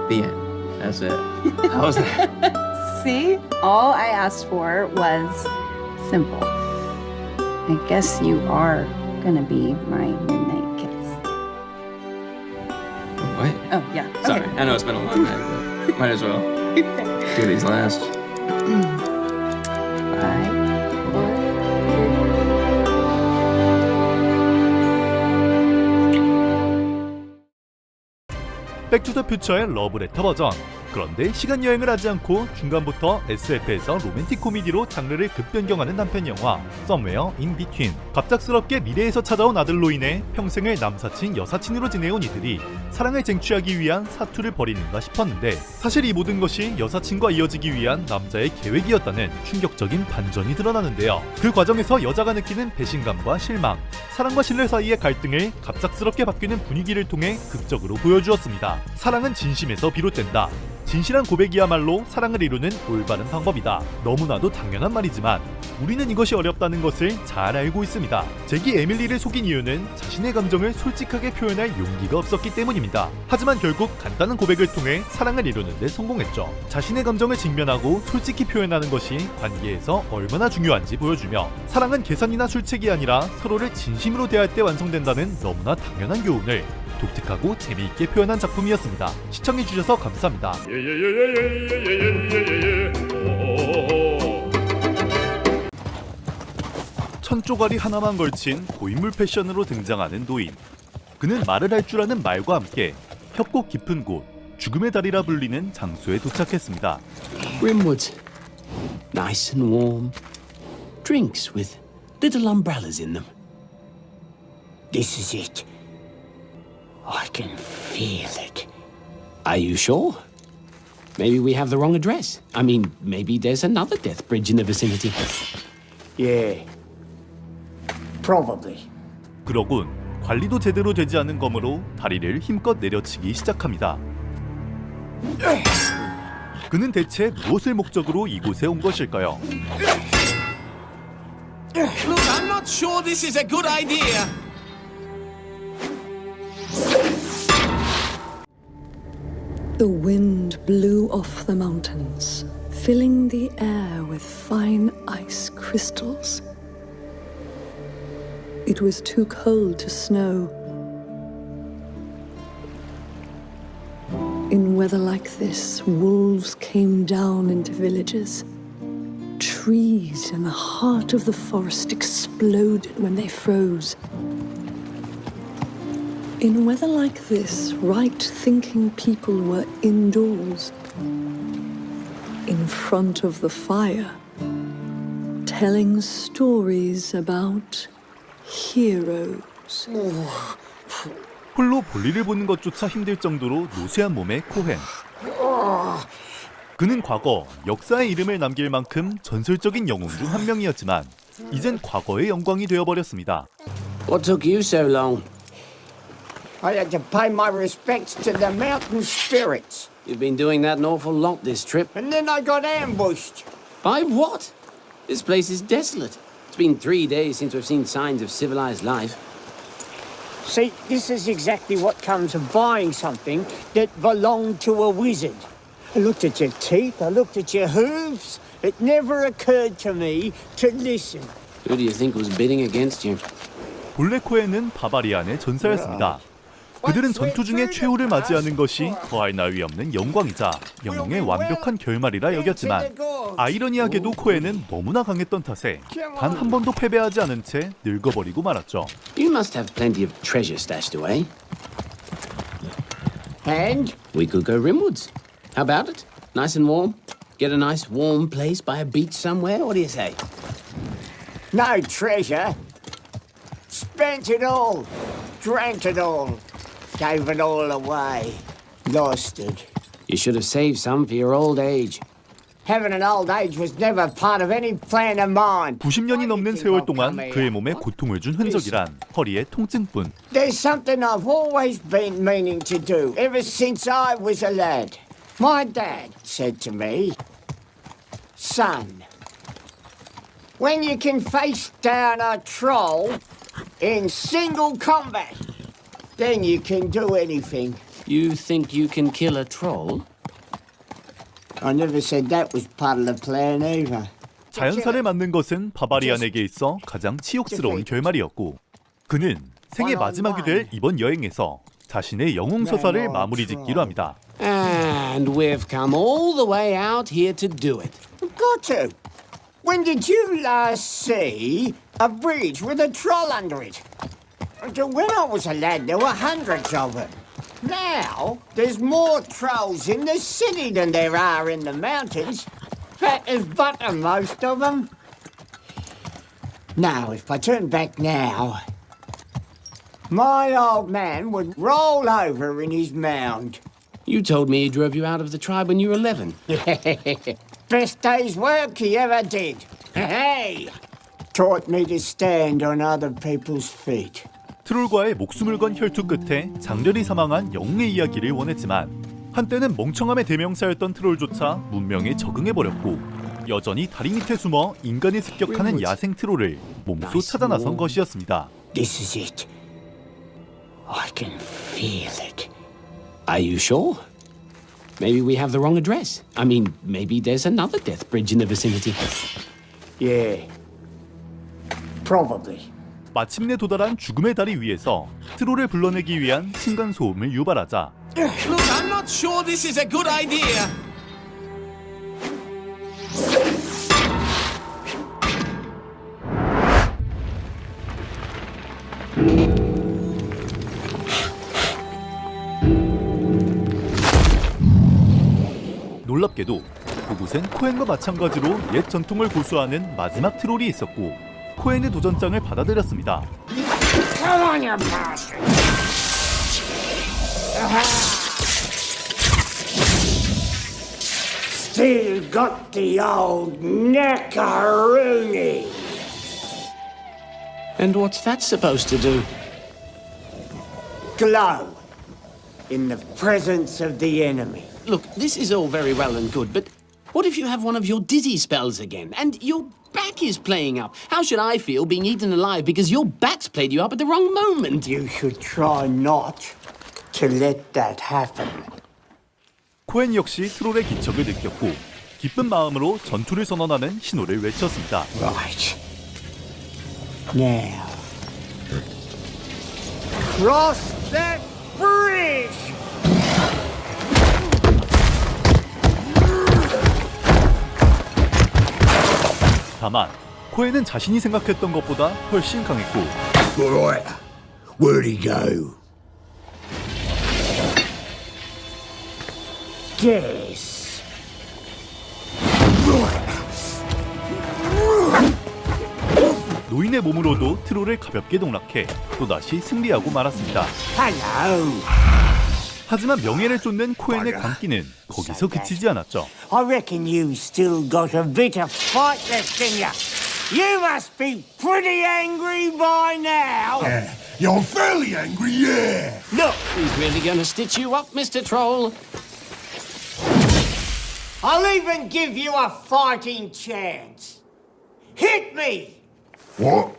The end. That's it. How was that? See? All I asked for was simple. I guess you are gonna be my midnight kiss. What? Oh, yeah. Sorry, Okay. I know it's been a long night, but might as well do these last. 백투더퓨처의 러브레터 버전. 그런데 시간여행을 하지 않고 중간부터 SF에서 로맨틱 코미디로 장르를 급변경하는 단편 영화 Somewhere in Between. 갑작스럽게 미래에서 찾아온 아들로 인해 평생을 남사친 여사친으로 지내온 이들이 사랑을 쟁취하기 위한 사투를 벌이는가 싶었는데 사실 이 모든 것이 여사친과 이어지기 위한 남자의 계획이었다는 충격적인 반전이 드러나는데요. 그 과정에서 여자가 느끼는 배신감과 실망, 사랑과 신뢰 사이의 갈등을 갑작스럽게 바뀌는 분위기를 통해 극적으로 보여주었습니다. 사랑은 진심에서 비롯된다. 진실한 고백이야말로 사랑을 이루는 올바른 방법이다. 너무나도 당연한 말이지만 우리는 이것이 어렵다는 것을 잘 알고 있습니다. 잭이 에밀리를 속인 이유는 자신의 감정을 솔직하게 표현할 용기가 없었기 때문입니다. 하지만 결국 간단한 고백을 통해 사랑을 이루는 데 성공했죠. 자신의 감정을 직면하고 솔직히 표현하는 것이 관계에서 얼마나 중요한지 보여주며 사랑은 계산이나 술책이 아니라 서로를 진심으로 대할 때 완성된다는 너무나 당연한 교훈을 독특하고 재미있게 표현한 작품이었습니다. 시청해주셔서 감사합니다. 천조가리 하나만 걸친 고인물 패션으로 등장하는 노인. 그는 말을 할 줄 아는 말과 함께 협곡 깊은 곳, 죽음의 다리라 불리는 장소에 도착했습니다. Grimwood's nice and warm. Drinks with little umbrellas in them. This is it. I can feel it. Are you sure? Maybe we have the wrong address. I mean, maybe there's another death bridge in the vicinity. Yeah. Probably. 그러군. 관리도 제대로 되지 않은 검으로 다리를 힘껏 내려치기 시작합니다. 그는 대체 무엇을 목적으로 이곳에 온 것일까요? Look, I'm not sure this is a good idea. The wind blew off the mountains, filling the air with fine ice crystals. It was too cold to snow. In weather like this, wolves came down into villages. Trees in the heart of the forest exploded when they froze. In weather like this, right-thinking people were indoors, in front of the fire, telling stories about heroes. 홀로 볼일을 보는 것조차 힘들 정도로 노쇠한 몸의 코헨. 그는 과거 역사에 이름을 남길 만큼 전설적인 영웅 중 한 명이었지만 이젠 과거의 영광이 되어버렸습니다. What took you so long? I had to pay my respects to the mountain spirits. You've been doing that an awful lot this trip. And then I got ambushed. By what? This place is desolate. It's been 3 days since we've seen signs of civilized life. See, this is exactly what comes of buying something that belonged to a wizard. I looked at your teeth, I looked at your hooves. It never occurred to me to listen. Who do you think was bidding against you? 본래 코헨은 바바리안의 전사였습니다. 그들은 전투 중에 최후를 맞이하는 것이 더할 나위 없는 영광이자 영웅의 완벽한 결말이라 여겼지만 아이러니하게도 코헨은 너무나 강했던 탓에 단 한 번도 패배하지 않은 채 늙어버리고 말았죠. You must have plenty of treasure stashed away. And? We could go rimwards. How about it? Nice and warm? Get a nice warm place by a beach somewhere? What do you say? No treasure. Spent it all. Drank it all. Gave it all away. Lost it. You should have saved some for your old age. Having an old age was never part of any plan of mine. 90년이 넘는 세월 동안 그의 몸에 고통을 준 흔적이란 허리의 통증뿐. There's something I've always been meaning to do ever since I was a lad. My dad said to me, "Son, when you can face down a troll in single combat, then you can do anything." You think you can kill a troll? I never said that was part of the plan either. 자연사를 맞는 것은 바바리안에게 있어 가장 치욕스러운 결말이었고 그는 생애 마지막이 될 이번 여행에서 자신의 영웅 서사를 마무리 짓기로 합니다. And we've come all the way out here to do it. Got to. When did you last see a bridge with a troll under it? When I was a lad, there were hundreds of them. Now, there's more trolls in the city than there are in the mountains. Fat as butter, most of them. Now, if I turn back now, my old man would roll over in his mound. You told me he drove you out of the tribe when you were 11. Best day's work he ever did. Hey! Taught me to stand on other people's feet. 트롤과의 목숨을 건 혈투 끝에 장렬히 사망한 영웅의 이야기를 원했지만 한때는 멍청함의 대명사였던 트롤조차 문명에 적응해버렸고 여전히 다리 밑에 숨어 인간이 습격하는 야생 트롤을 몸소 찾아 나선 것이었습니다. This is it. I can feel it. Are you sure? Maybe we have the wrong address. I mean, maybe there's another death bridge in the vicinity. Yeah. Probably. 마침내 도달한 죽음의 다리 위에서 트롤을 불러내기 위한 층간소음을 유발하자 Look, I'm not sure this is a good idea. 놀랍게도 그곳엔 코헨과 마찬가지로 옛 전통을 고수하는 마지막 트롤이 있었고 코헨의 도전장을 받아들였습니다. Come on, you bastard! Still got the old neckaroonie. And what's that supposed to do? Glow in the presence of the enemy. Look, this is all very well and good, but what if you have one of your dizzy spells again, and your back is playing up? How should I feel being eaten alive because your bat's played you up at the wrong moment? You should try not to let that happen. 코엔 역시 트롤의 기척을 느꼈고 기쁜 마음으로 전투를 선언하는 신호를 외쳤습니다. Right. Now, cross that bridge! 다만 코엔은 자신이 생각했던 것보다 훨씬 강했고 Alright, where'd he go? Guess. 노인의 몸으로도 트롤을 가볍게 농락해 또다시 승리하고 말았습니다. Hello. 하지만 명예를 쫓는 코엔의 광기는 거기서 그치지 않았죠. I reckon you still got a bit of fight left in you. You must be pretty angry by now. Yeah, you're fairly angry, yeah. Look, He's really gonna stitch you up, Mr. Troll. I'll even give you a fighting chance. Hit me! What?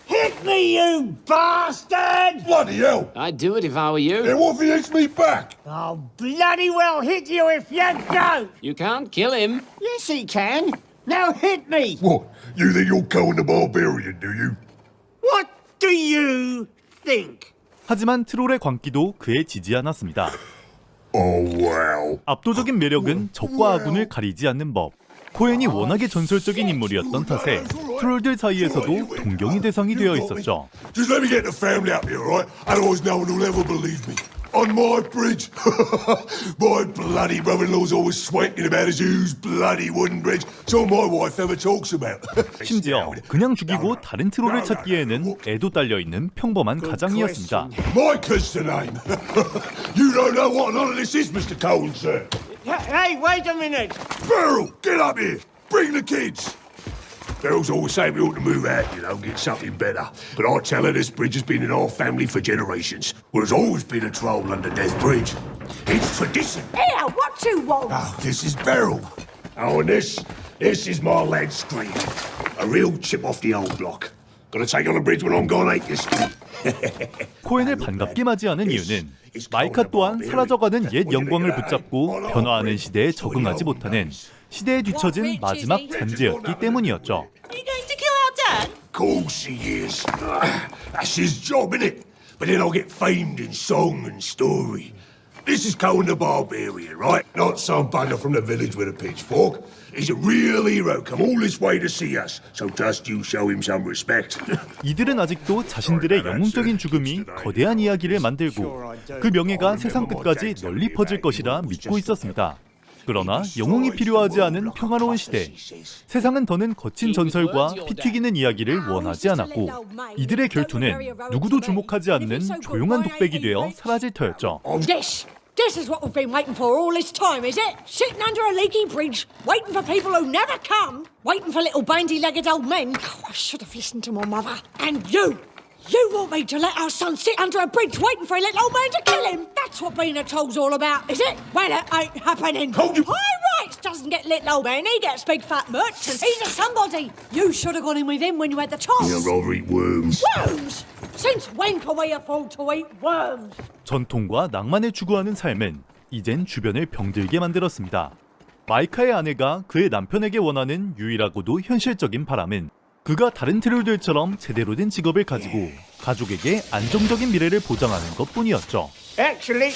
Hit me, you bastard! Bloody hell! I'd do it if I were you. Then what if he hits me back? I'll bloody well hit you if you don't! You can't kill him. Yes, he can. Now hit me! What? You think you're Cohen the Barbarian, do you? What do you think? 하지만 트롤의 광기도 그에 지지 않았습니다. Oh, wow. 압도적인 매력은 적과 아군을 가리지 않는 법. 코엔이 워낙에 전설적인 인물이었던 탓에 트롤들 사이에서도 동경의 대상이 되어 있었죠. Just let me get the family up here, right? Otherwise no one will ever believe me. On my bridge. My bloody brother-in-law's always swanking about his huge bloody wooden bridge. It's all my wife ever talks about. 심지어 그냥 죽이고 다른 트롤을 찾기에는 애도 딸려있는 평범한 가장이었습니다. Micah's the name. You don't know what none of this is, Mr. Cohen, sir. Hey, wait a minute! Beryl, get up here. Bring the kids. Beryl's always saying we ought to move out, you know, get something better. But I tell her this bridge has been in our family for generations. There's always been a troll under Death Bridge. It's tradition. Here, what you want? Oh, this is Beryl. Oh, and this is my lad Scream. A real chip off the old block. Gonna take on the bridge when I'm gone, ain't this? 코엔을 반갑게 맞이하는 이유는 마이카 또한 사라져가는 옛 영광을 붙잡고 변화하는 시대에 적응하지 못하는 시대에 뒤처진 마지막 잔재였기 때문이었죠. You going to kill our dad? Of course he is. That's his job, innit? But then I'll get famed in song and story. This is Cohen the Barbarian, right? Not some bugger from the village with a pitchfork. He's a real hero, come all this way to see us. So just you show him some respect. 이들은 아직도 자신들의 영웅적인 죽음이 거대한 이야기를 만들고 그 명예가 세상 끝까지 널리 퍼질 것이라 믿고 있었습니다. 그러나 영웅이 필요하지 않은 평화로운 시대, 세상은 더는 거친 전설과 피 튀기는 이야기를 원하지 않았고 이들의 결투는 누구도 주목하지 않는 조용한 독백이 되어 사라질 터였죠. This is what we've been waiting for all this time, is it? Sitting under a leaky bridge, waiting for people who never come, waiting for little bandy-legged old men. Oh, I should have listened to my mother. And you want me to let our son sit under a bridge waiting for a little old man to kill him? That's what being a troll's all about, is it? Well, it ain't happening. High rights doesn't get little old man, he gets big fat merchant. He's a somebody. You should have gone in with him when you had the chance. I'd rather eat worms. Worms? Since when can we afford to eat worms? 전통과 낭만을 추구하는 삶은 이젠 주변을 병들게 만들었습니다. 마이카의 아내가 그의 남편에게 원하는 유일하고도 현실적인 바람은 그가 다른 트롤들처럼 제대로 된 직업을 가지고 가족에게 안정적인 미래를 보장하는 것뿐이었죠. Actually,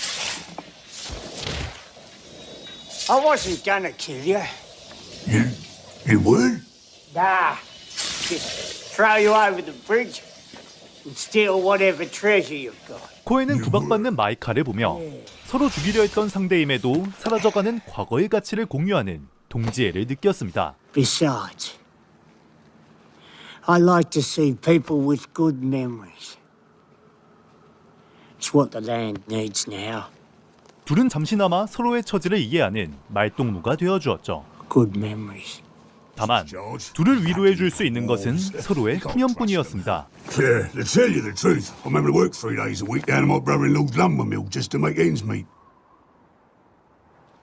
I wasn't gonna kill you. You would? Nah, just throw you over the bridge and steal whatever treasure you've got. 코엔은 구박받는 마이카를 보며 서로 죽이려 했던 상대임에도 사라져가는 과거의 가치를 공유하는 동지애를 느꼈습니다. Besides, I like to see people with good memories. It's what the land needs now. 둘은 잠시나마 서로의 처지를 이해하는 말동무가 되어주었죠. Good memories. 다만 둘을 위로해 줄 수 있는 것은 서로의 푸념뿐이었습니다. Yeah, to tell you the truth, I'm having to work 3 days a week down at my brother-in-law's lumber mill just to make ends meet.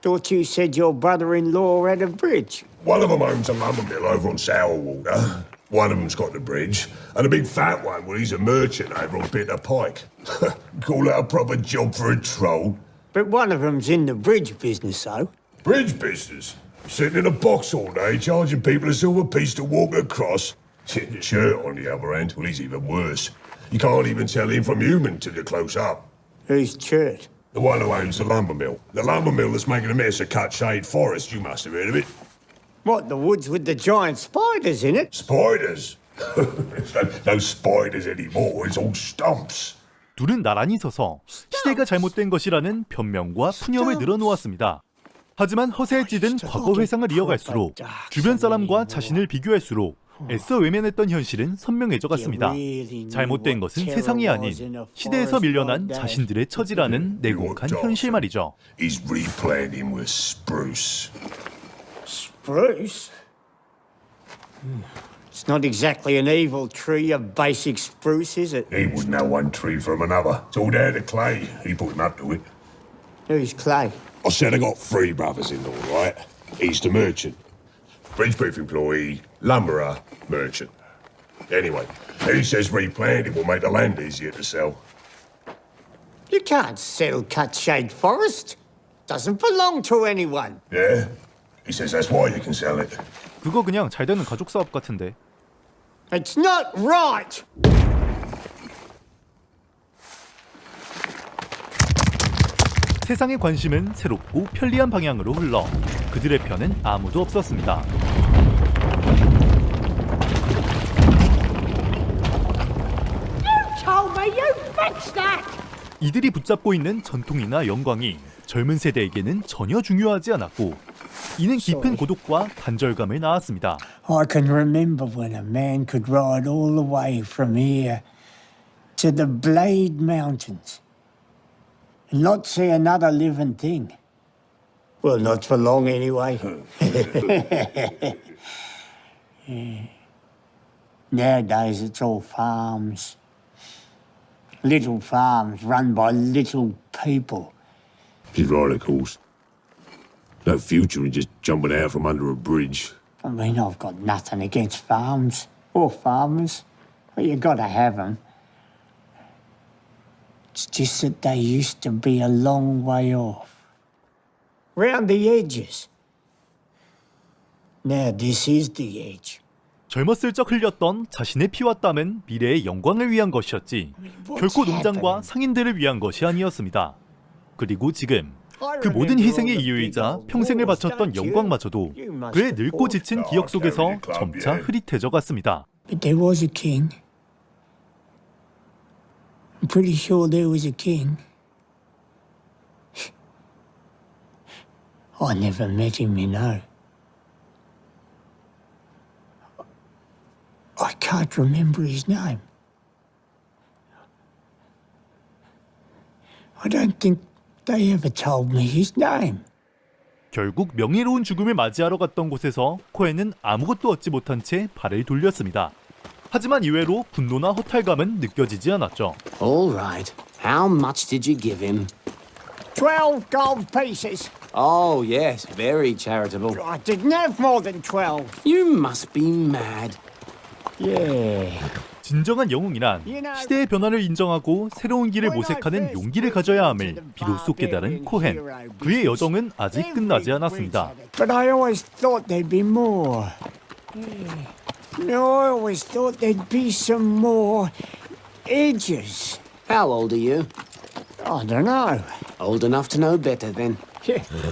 Thought you said your brother-in-law had a bridge. One of them owns a lumber mill over on Sourwater. One of them's got the bridge. And a big fat one, well, he's a merchant over on Bitter Pike. Call that a proper job for a troll? But one of them's in the bridge business, though. Bridge business? Sitting in a box all day, charging people a silver piece to walk across. Shirt, on the other hand, well, he's even worse. You can't even tell him from human till you're close up. Who's Chert? The one who owns the lumber mill. The lumber mill that's making a mess of Cut Shade Forest, you must have heard of it. What, the woods with the giant spiders in it? Spiders? no spiders anymore, it's all stumps. 둘은 나란히 서서 시대가 잘못된 것이라는 변명과 푸념을 늘어놓았습니다. 하지만 허세에 찌든 과거 회상을 이어갈수록 주변 사람과 자신을 비교할수록 애써 외면했던 현실은 선명해져 갔습니다. 잘못된 것은 세상이 아닌 시대에서 밀려난 자신들의 처지라는 내곡한 현실 말이죠. He's replanting with spruce. Spruce? It's not exactly an evil tree of basic spruce, is it? He wouldn't know one tree from another. It's all down to Clay. He put him up to it. Who's Clay? I said I got 3 brothers-in-law, right? He's the merchant. Bridgeproof employee, lumberer, merchant. Anyway, he says replanting will make the land easier to sell. You can't sell Cut Shade Forest. Doesn't belong to anyone. Yeah? He says that's why you can sell it. 그거 그냥 잘 되는 가족 사업 같은데. It's not right. 세상의 관심은 새롭고 편리한 방향으로 흘러 그들의 편은 아무도 없었습니다. Told me you fixed that! 이들이 붙잡고 있는 전통이나 영광이 젊은 세대에게는 전혀 중요하지 않았고 이는 깊은 고독과 단절감을 낳았습니다. I can remember when a man could ride all the way from here to the Blade Mountains and not see another living thing. Well, not for long anyway. Yeah. Nowadays it's all farms. Little farms run by little people. She's right, of course. No future in just jumping out from under a bridge. I mean, I've got nothing against farms or farmers, but you gotta have them. It's just that they used to be a long way off. Round the edges. Now this is the edge. 젊었을 적 흘렸던 자신의 피와 땀은 미래의 영광을 위한 것이었지 결코 농장과 상인들을 위한 것이 아니었습니다. 그리고 지금 그 모든 희생의 이유이자 평생을 바쳤던 영광마저도 그의 늙고 지친 기억 속에서 점차 흐릿해져 갔습니다. But there was a king. I'm pretty sure there was a king. I never met him, you know. I can't remember his name. I don't think they ever told me his name. 결국 명예로운 죽음을 맞이하러 갔던 곳에서 코엔은 아무것도 얻지 못한 채 발을 돌렸습니다. 하지만 이외로 분노나 허탈감은 느껴지지 않았죠. All right. How much did you give him? 12 gold pieces. Oh, yes. Very charitable. I didn't have more than 12. You must be mad. Yeah. 진정한 영웅이란 시대의 변화를 인정하고 새로운 길을 모색하는 용기를 가져야 함을 비로소 깨달은 코헨. 그의 여정은 아직 끝나지 않았습니다. But I always thought there'd be more. No, I always thought there'd be some more edges. How old are you? I don't know. Old enough to know better, then.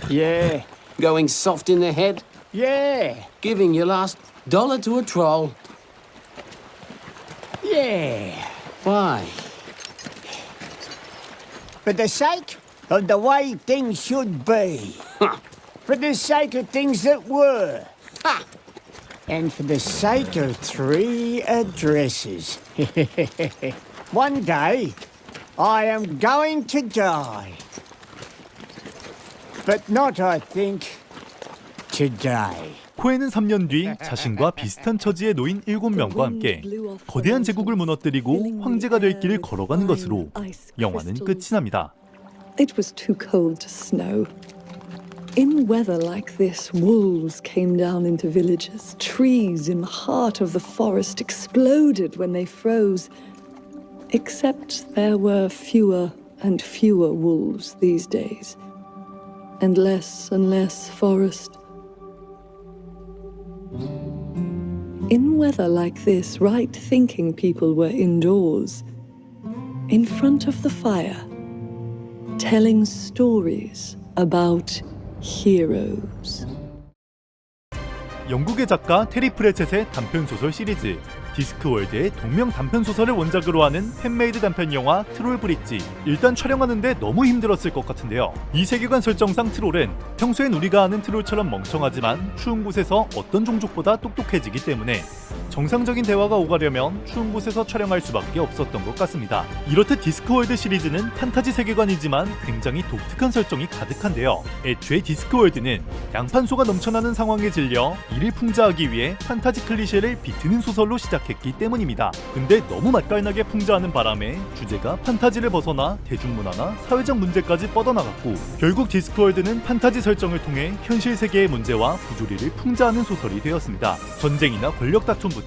Yeah. Going soft in the head? Yeah. Giving your last dollar to a troll? Yeah. Why? For the sake of the way things should be. For the sake of things that were. And for the sake of 3 addresses. One day, I am going to die. But not, I think, today. 코엔은 3년 뒤 자신과 비슷한 처지에 놓인 7명과 함께 거대한 제국을 무너뜨리고 황제가 될 길을 걸어가는 것으로 영화는 끝이 납니다. It was too cold to snow. In weather like this, wolves came down into villages. Trees in the heart of the forest exploded when they froze. Except there were fewer and fewer wolves these days, and less forest. In weather like this, right-thinking people were indoors, in front of the fire, telling stories about heroes. 영국의 작가 테리 프레쳇의 단편소설 시리즈 디스크월드의 동명 단편소설을 원작으로 하는 팬메이드 단편 영화 트롤 브릿지. 일단 촬영하는데 너무 힘들었을 것 같은데요. 이 세계관 설정상 트롤은 평소엔 우리가 아는 트롤처럼 멍청하지만 추운 곳에서 어떤 종족보다 똑똑해지기 때문에 정상적인 대화가 오가려면 추운 곳에서 촬영할 수밖에 없었던 것 같습니다. 이렇듯 디스크월드 시리즈는 판타지 세계관이지만 굉장히 독특한 설정이 가득한데요. 애초에 디스크월드는 양판소가 넘쳐나는 상황에 질려 이를 풍자하기 위해 판타지 클리셰를 비트는 소설로 시작했기 때문입니다. 근데 너무 맛깔나게 풍자하는 바람에 주제가 판타지를 벗어나 대중문화나 사회적 문제까지 뻗어나갔고 결국 디스크월드는 판타지 설정을 통해 현실 세계의 문제와 부조리를 풍자하는 소설이 되었습니다. 전쟁이나 권력 다툼부터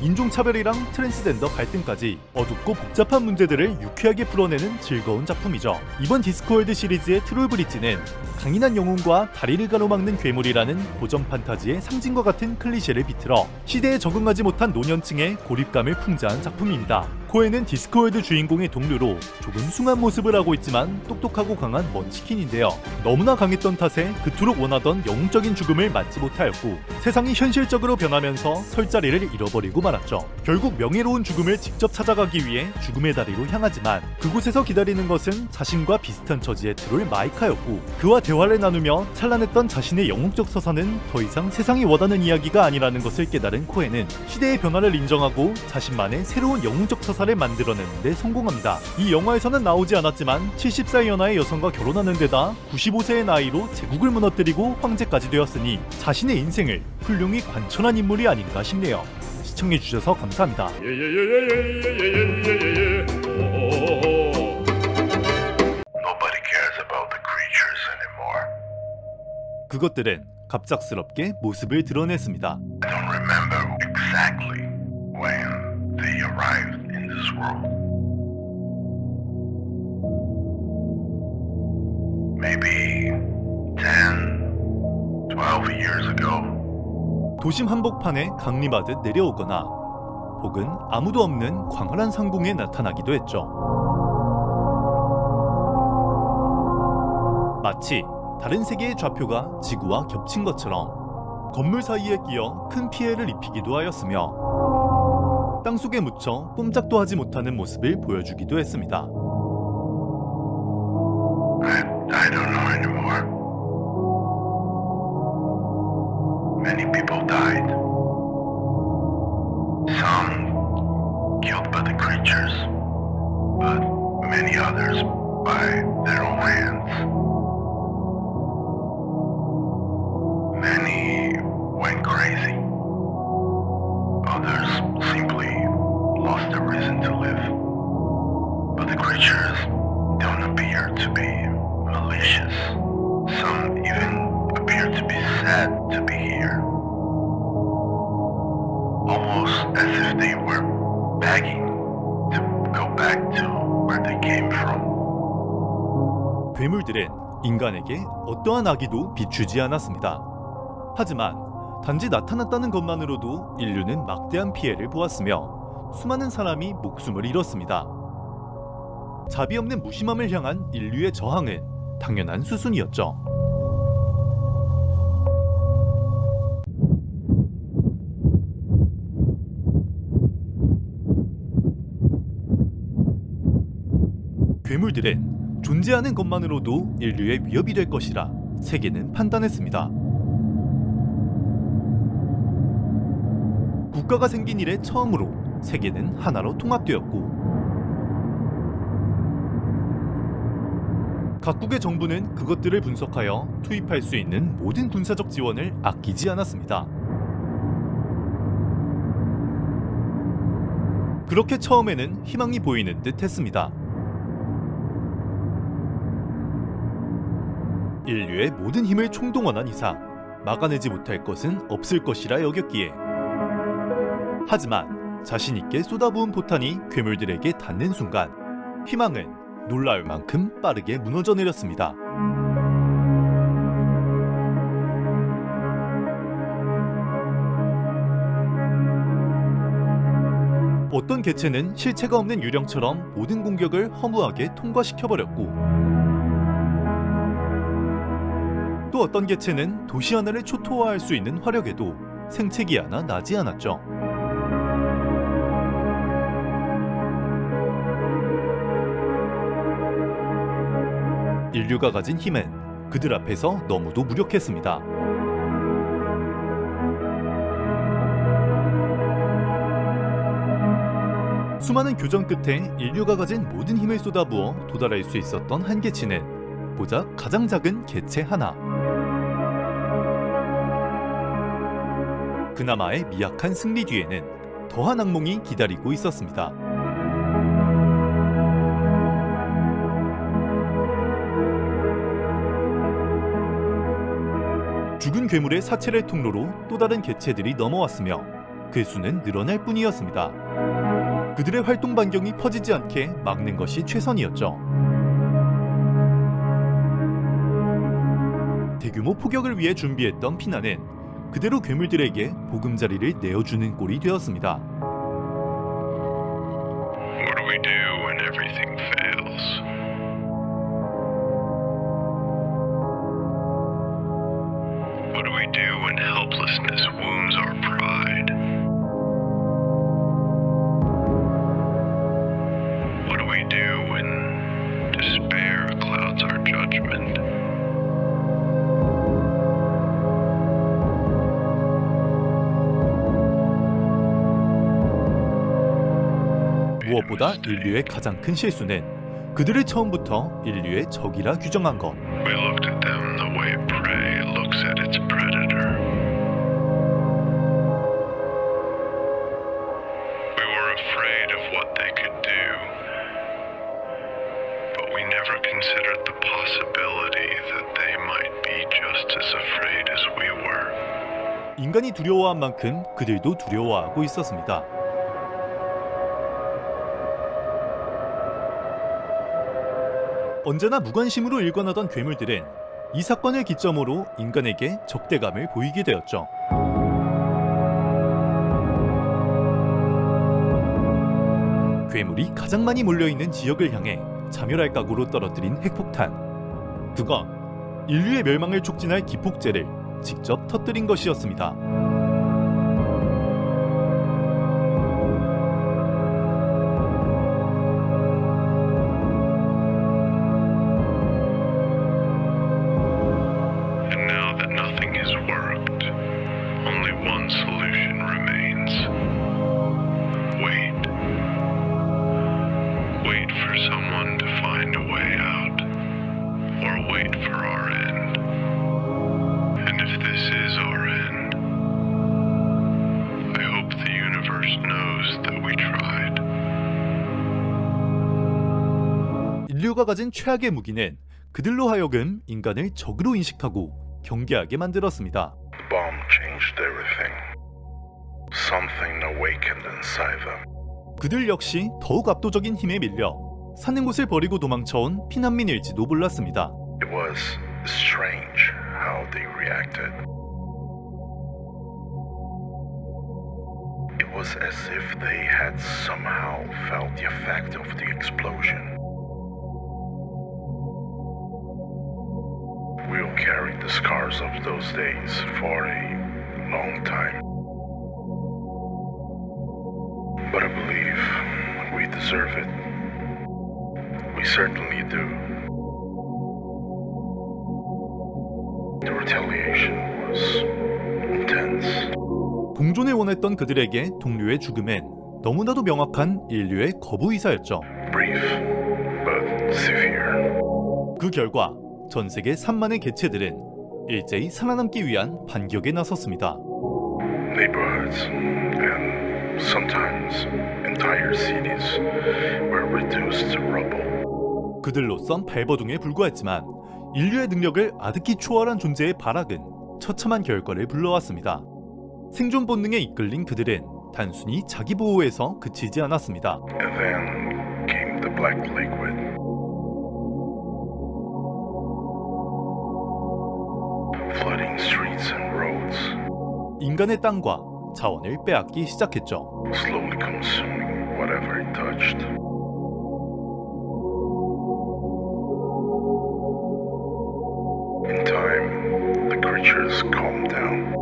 인종차별이랑 트랜스젠더 갈등까지 어둡고 복잡한 문제들을 유쾌하게 풀어내는 즐거운 작품이죠. 이번 디스크월드 시리즈의 트롤 브릿지는 강인한 영웅과 다리를 가로막는 괴물이라는 고전 판타지의 상징과 같은 클리셰를 비틀어 시대에 적응하지 못한 노년층의 고립감을 풍자한 작품입니다. 코엔은 디스크월드 주인공의 동료로 조금 숭한 모습을 하고 있지만 똑똑하고 강한 먼치킨인데요. 너무나 강했던 탓에 그토록 원하던 영웅적인 죽음을 맞지 못하였고 세상이 현실적으로 변하면서 설 자리를 잃어버리고 말았죠. 결국 명예로운 죽음을 직접 찾아가기 위해 죽음의 다리로 향하지만 그곳에서 기다리는 것은 자신과 비슷한 처지의 트롤 마이카였고 그와 대화를 나누며 찬란했던 자신의 영웅적 서사는 더 이상 세상이 원하는 이야기가 아니라는 것을 깨달은 코엔은 시대의 변화를 인정하고 자신만의 새로운 영웅적 서사를 만들어내는 데 성공합니다. 이 영화에서는 나오지 않았지만 70살 연하의 여성과 결혼하는 데다 95세의 나이로 제국을 무너뜨리고 황제까지 되었으니 자신의 인생을 훌륭히 관천한 인물이 아닌가 싶네요. 시청해주셔서 감사합니다. 그것들은 갑작스럽게 모습을 드러냈습니다. 도심 한복판에 강림하듯 내려오거나 혹은 아무도 없는 광활한 상공에 나타나기도 했죠. 마치 다른 세계의 좌표가 지구와 겹친 것처럼 건물 사이에 끼어 큰 피해를 입히기도 하였으며 땅속에 묻혀 꼼짝도 하지 못하는 모습을 보여주기도 했습니다. I don't know anymore. Many people died. Some killed by the creatures, but many others by their own hands. Many went crazy. Others simply lost their reason to live. But the creatures don't appear to be malicious. Some even appear to be sad to be here. Almost as if they were begging to go back to where they came from. 괴물들은 인간에게 어떠한 악의도 비추지 않았습니다. 하지만 단지 나타났다는 것만으로도 인류는 막대한 피해를 보았으며 수많은 사람이 목숨을 잃었습니다. 자비 없는 무심함을 향한 인류의 저항은 당연한 수순이었죠. 괴물들은 존재하는 것만으로도 인류의 위협이 될 것이라 세계는 판단했습니다. 국가가 생긴 이래 처음으로 세계는 하나로 통합되었고 각국의 정부는 그것들을 분석하여 투입할 수 있는 모든 군사적 지원을 아끼지 않았습니다. 그렇게 처음에는 희망이 보이는 듯 했습니다. 인류의 모든 힘을 총동원한 이상 막아내지 못할 것은 없을 것이라 여겼기에 하지만 자신있게 쏟아부은 포탄이 괴물들에게 닿는 순간 희망은 놀라울 만큼 빠르게 무너져 내렸습니다. 어떤 개체는 실체가 없는 유령처럼 모든 공격을 허무하게 통과시켜버렸고 또 어떤 개체는 도시 하나를 초토화할 수 있는 화력에도 생채기 하나 나지 않았죠. 인류가 가진 힘은 그들 앞에서 너무도 무력했습니다. 수많은 교전 끝에 인류가 가진 모든 힘을 쏟아부어 도달할 수 있었던 한계치는 고작 가장 작은 개체 하나. 그나마의 미약한 승리 뒤에는 더한 악몽이 기다리고 있었습니다. 죽은 괴물의 사체를 통로로 또 다른 개체들이 넘어왔으며 그 수는 늘어날 뿐이었습니다. 그들의 활동 반경이 퍼지지 않게 막는 것이 최선이었죠. 대규모 포격을 위해 준비했던 피나는 그대로 괴물들에게 보금자리를 내어주는 꼴이 되었습니다. What do we do when everything fails? What do we do when helplessness wounds our pride? What do we do when despair clouds our judgment? 무엇보다 인류의 가장 큰 실수는 그들을 처음부터 인류의 적이라 규정한 것. We looked at them the way prey looks at its predator. We were afraid of what they could do, but we never considered the possibility that they might be just as afraid as we were. 인간이 두려워한 만큼 그들도 두려워하고 있었습니다. 언제나 무관심으로 일관하던 괴물들은 이 사건을 기점으로 인간에게 적대감을 보이게 되었죠. 괴물이 가장 많이 몰려있는 지역을 향해 자멸할 각오로 떨어뜨린 핵폭탄. 그건 인류의 멸망을 촉진할 기폭제를 직접 터뜨린 것이었습니다. 인류가 가진 최악의 무기는 그들로 하여금 인간을 적으로 인식하고 경계하게 만들었습니다. The bomb changed everything. Something awakened inside them. 그들 역시 더욱 압도적인 힘에 밀려 사는 곳을 버리고 도망쳐온 피난민일지도 몰랐습니다. It was strange how they reacted. It was as if they had somehow felt the effect of the explosion. We'll carry the scars of those days for a long time. But I believe we deserve it. We certainly do. The retaliation was intense. 공존을 원했던 그들에게 동료의 죽음은 너무나도 명확한 인류의 거부 의사였죠. Brief, but severe. 그 결과 전 세계 3만의 개체들은 일제히 살아남기 위한 반격에 나섰습니다. Neighborhoods and sometimes entire cities were reduced to rubble. 그들로선 발버둥에 불과했지만 인류의 능력을 아득히 초월한 존재의 발악은 처참한 결과를 불러왔습니다. 생존 본능에 이끌린 그들은 단순히 자기 보호에서 그치지 않았습니다. And then came the black liquid. Flooding streets and roads, 인간의 땅과 자원을 빼앗기 시작했죠. slowly consuming whatever it touched. In time, the creatures calmed down.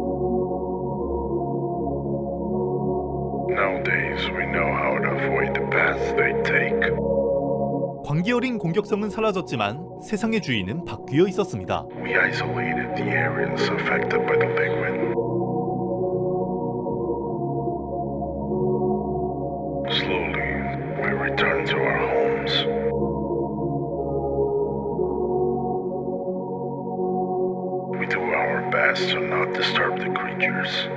Nowadays, we know how to avoid the paths they take. 광기 어린 공격성은 사라졌지만 세상의 주인은 바뀌어 있었습니다. We isolated the areas affected by the liquid. Slowly, we return to our homes. We do our best to not disturb the creatures.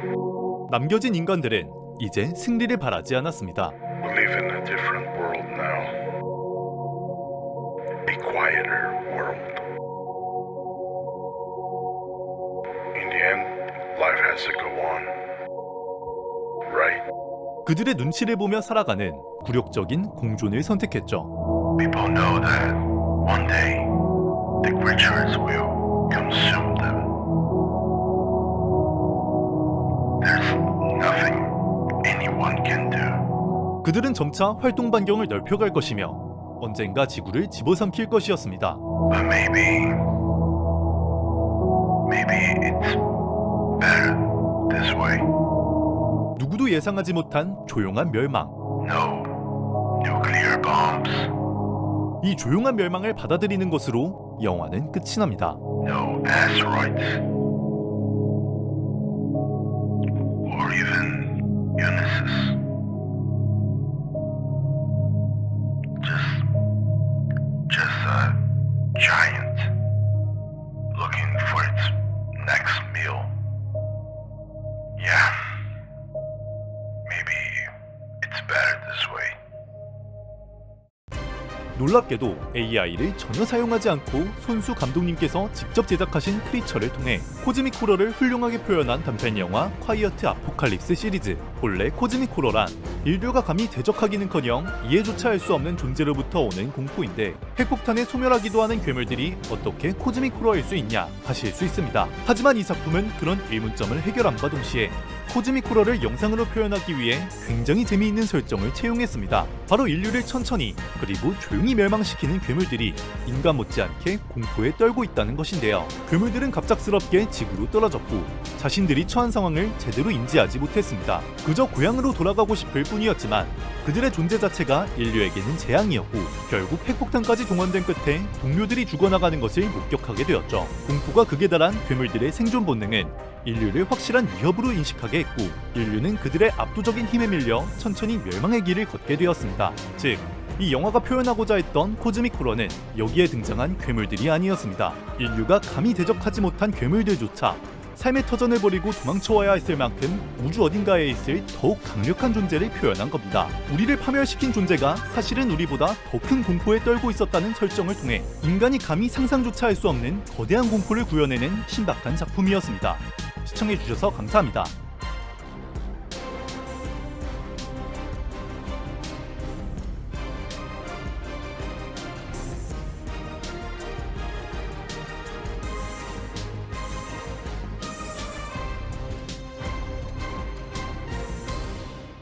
남겨진 인간들은 이제 승리를 바라지 않았습니다. We live in a different world now. A quieter world. In the end, life has to go on. Right? 그들의 눈치를 보며 살아가는 굴욕적인 공존을 선택했죠. People know that one day the creatures will consume them. There's nothing anyone can do. 그들은 점차 활동 반경을 넓혀갈 것이며 언젠가 지구를 집어삼킬 것이었습니다. But maybe it's better this way. 누구도 예상하지 못한 조용한 멸망. No nuclear bombs. 이 조용한 멸망을 받아들이는 것으로 영화는 끝이 납니다. No asteroids. Or even Unisys. Just a giant looking for its next meal. Yeah. Maybe it's better this way. 놀랍게도 AI를 전혀 사용하지 않고 손수 감독님께서 직접 제작하신 크리처를 통해 코즈믹 호러를 훌륭하게 표현한 단편 영화 콰이어트 아포칼립스 시리즈. 본래 코즈믹 호러란 인류가 감히 대적하기는커녕 이해조차 할 수 없는 존재로부터 오는 공포인데 핵폭탄에 소멸하기도 하는 괴물들이 어떻게 코즈믹 호러일 수 있냐 하실 수 있습니다. 하지만 이 작품은 그런 의문점을 해결함과 동시에 코즈믹 호러를 영상으로 표현하기 위해 굉장히 재미있는 설정을 채용했습니다. 바로 인류를 천천히 그리고 조용히 멸망시키는 괴물들이 인간 못지않게 공포에 떨고 있다는 것인데요. 괴물들은 갑작스럽게 지구로 떨어졌고 자신들이 처한 상황을 제대로 인지하지 못했습니다. 그저 고향으로 돌아가고 싶을 뿐이었지만 그들의 존재 자체가 인류에게는 재앙이었고 결국 핵폭탄까지 동원된 끝에 동료들이 죽어나가는 것을 목격하게 되었죠. 공포가 극에 달한 괴물들의 생존 본능은 인류를 확실한 위협으로 인식하게 했고 인류는 그들의 압도적인 힘에 밀려 천천히 멸망의 길을 걷게 되었습니다. 즉, 이 영화가 표현하고자 했던 코즈믹 호러는 여기에 등장한 괴물들이 아니었습니다. 인류가 감히 대적하지 못한 괴물들조차 삶의 터전을 버리고 도망쳐와야 했을 만큼 우주 어딘가에 있을 더욱 강력한 존재를 표현한 겁니다. 우리를 파멸시킨 존재가 사실은 우리보다 더 큰 공포에 떨고 있었다는 설정을 통해 인간이 감히 상상조차 할 수 없는 거대한 공포를 구현해낸 신박한 작품이었습니다. 시청해주셔서 감사합니다.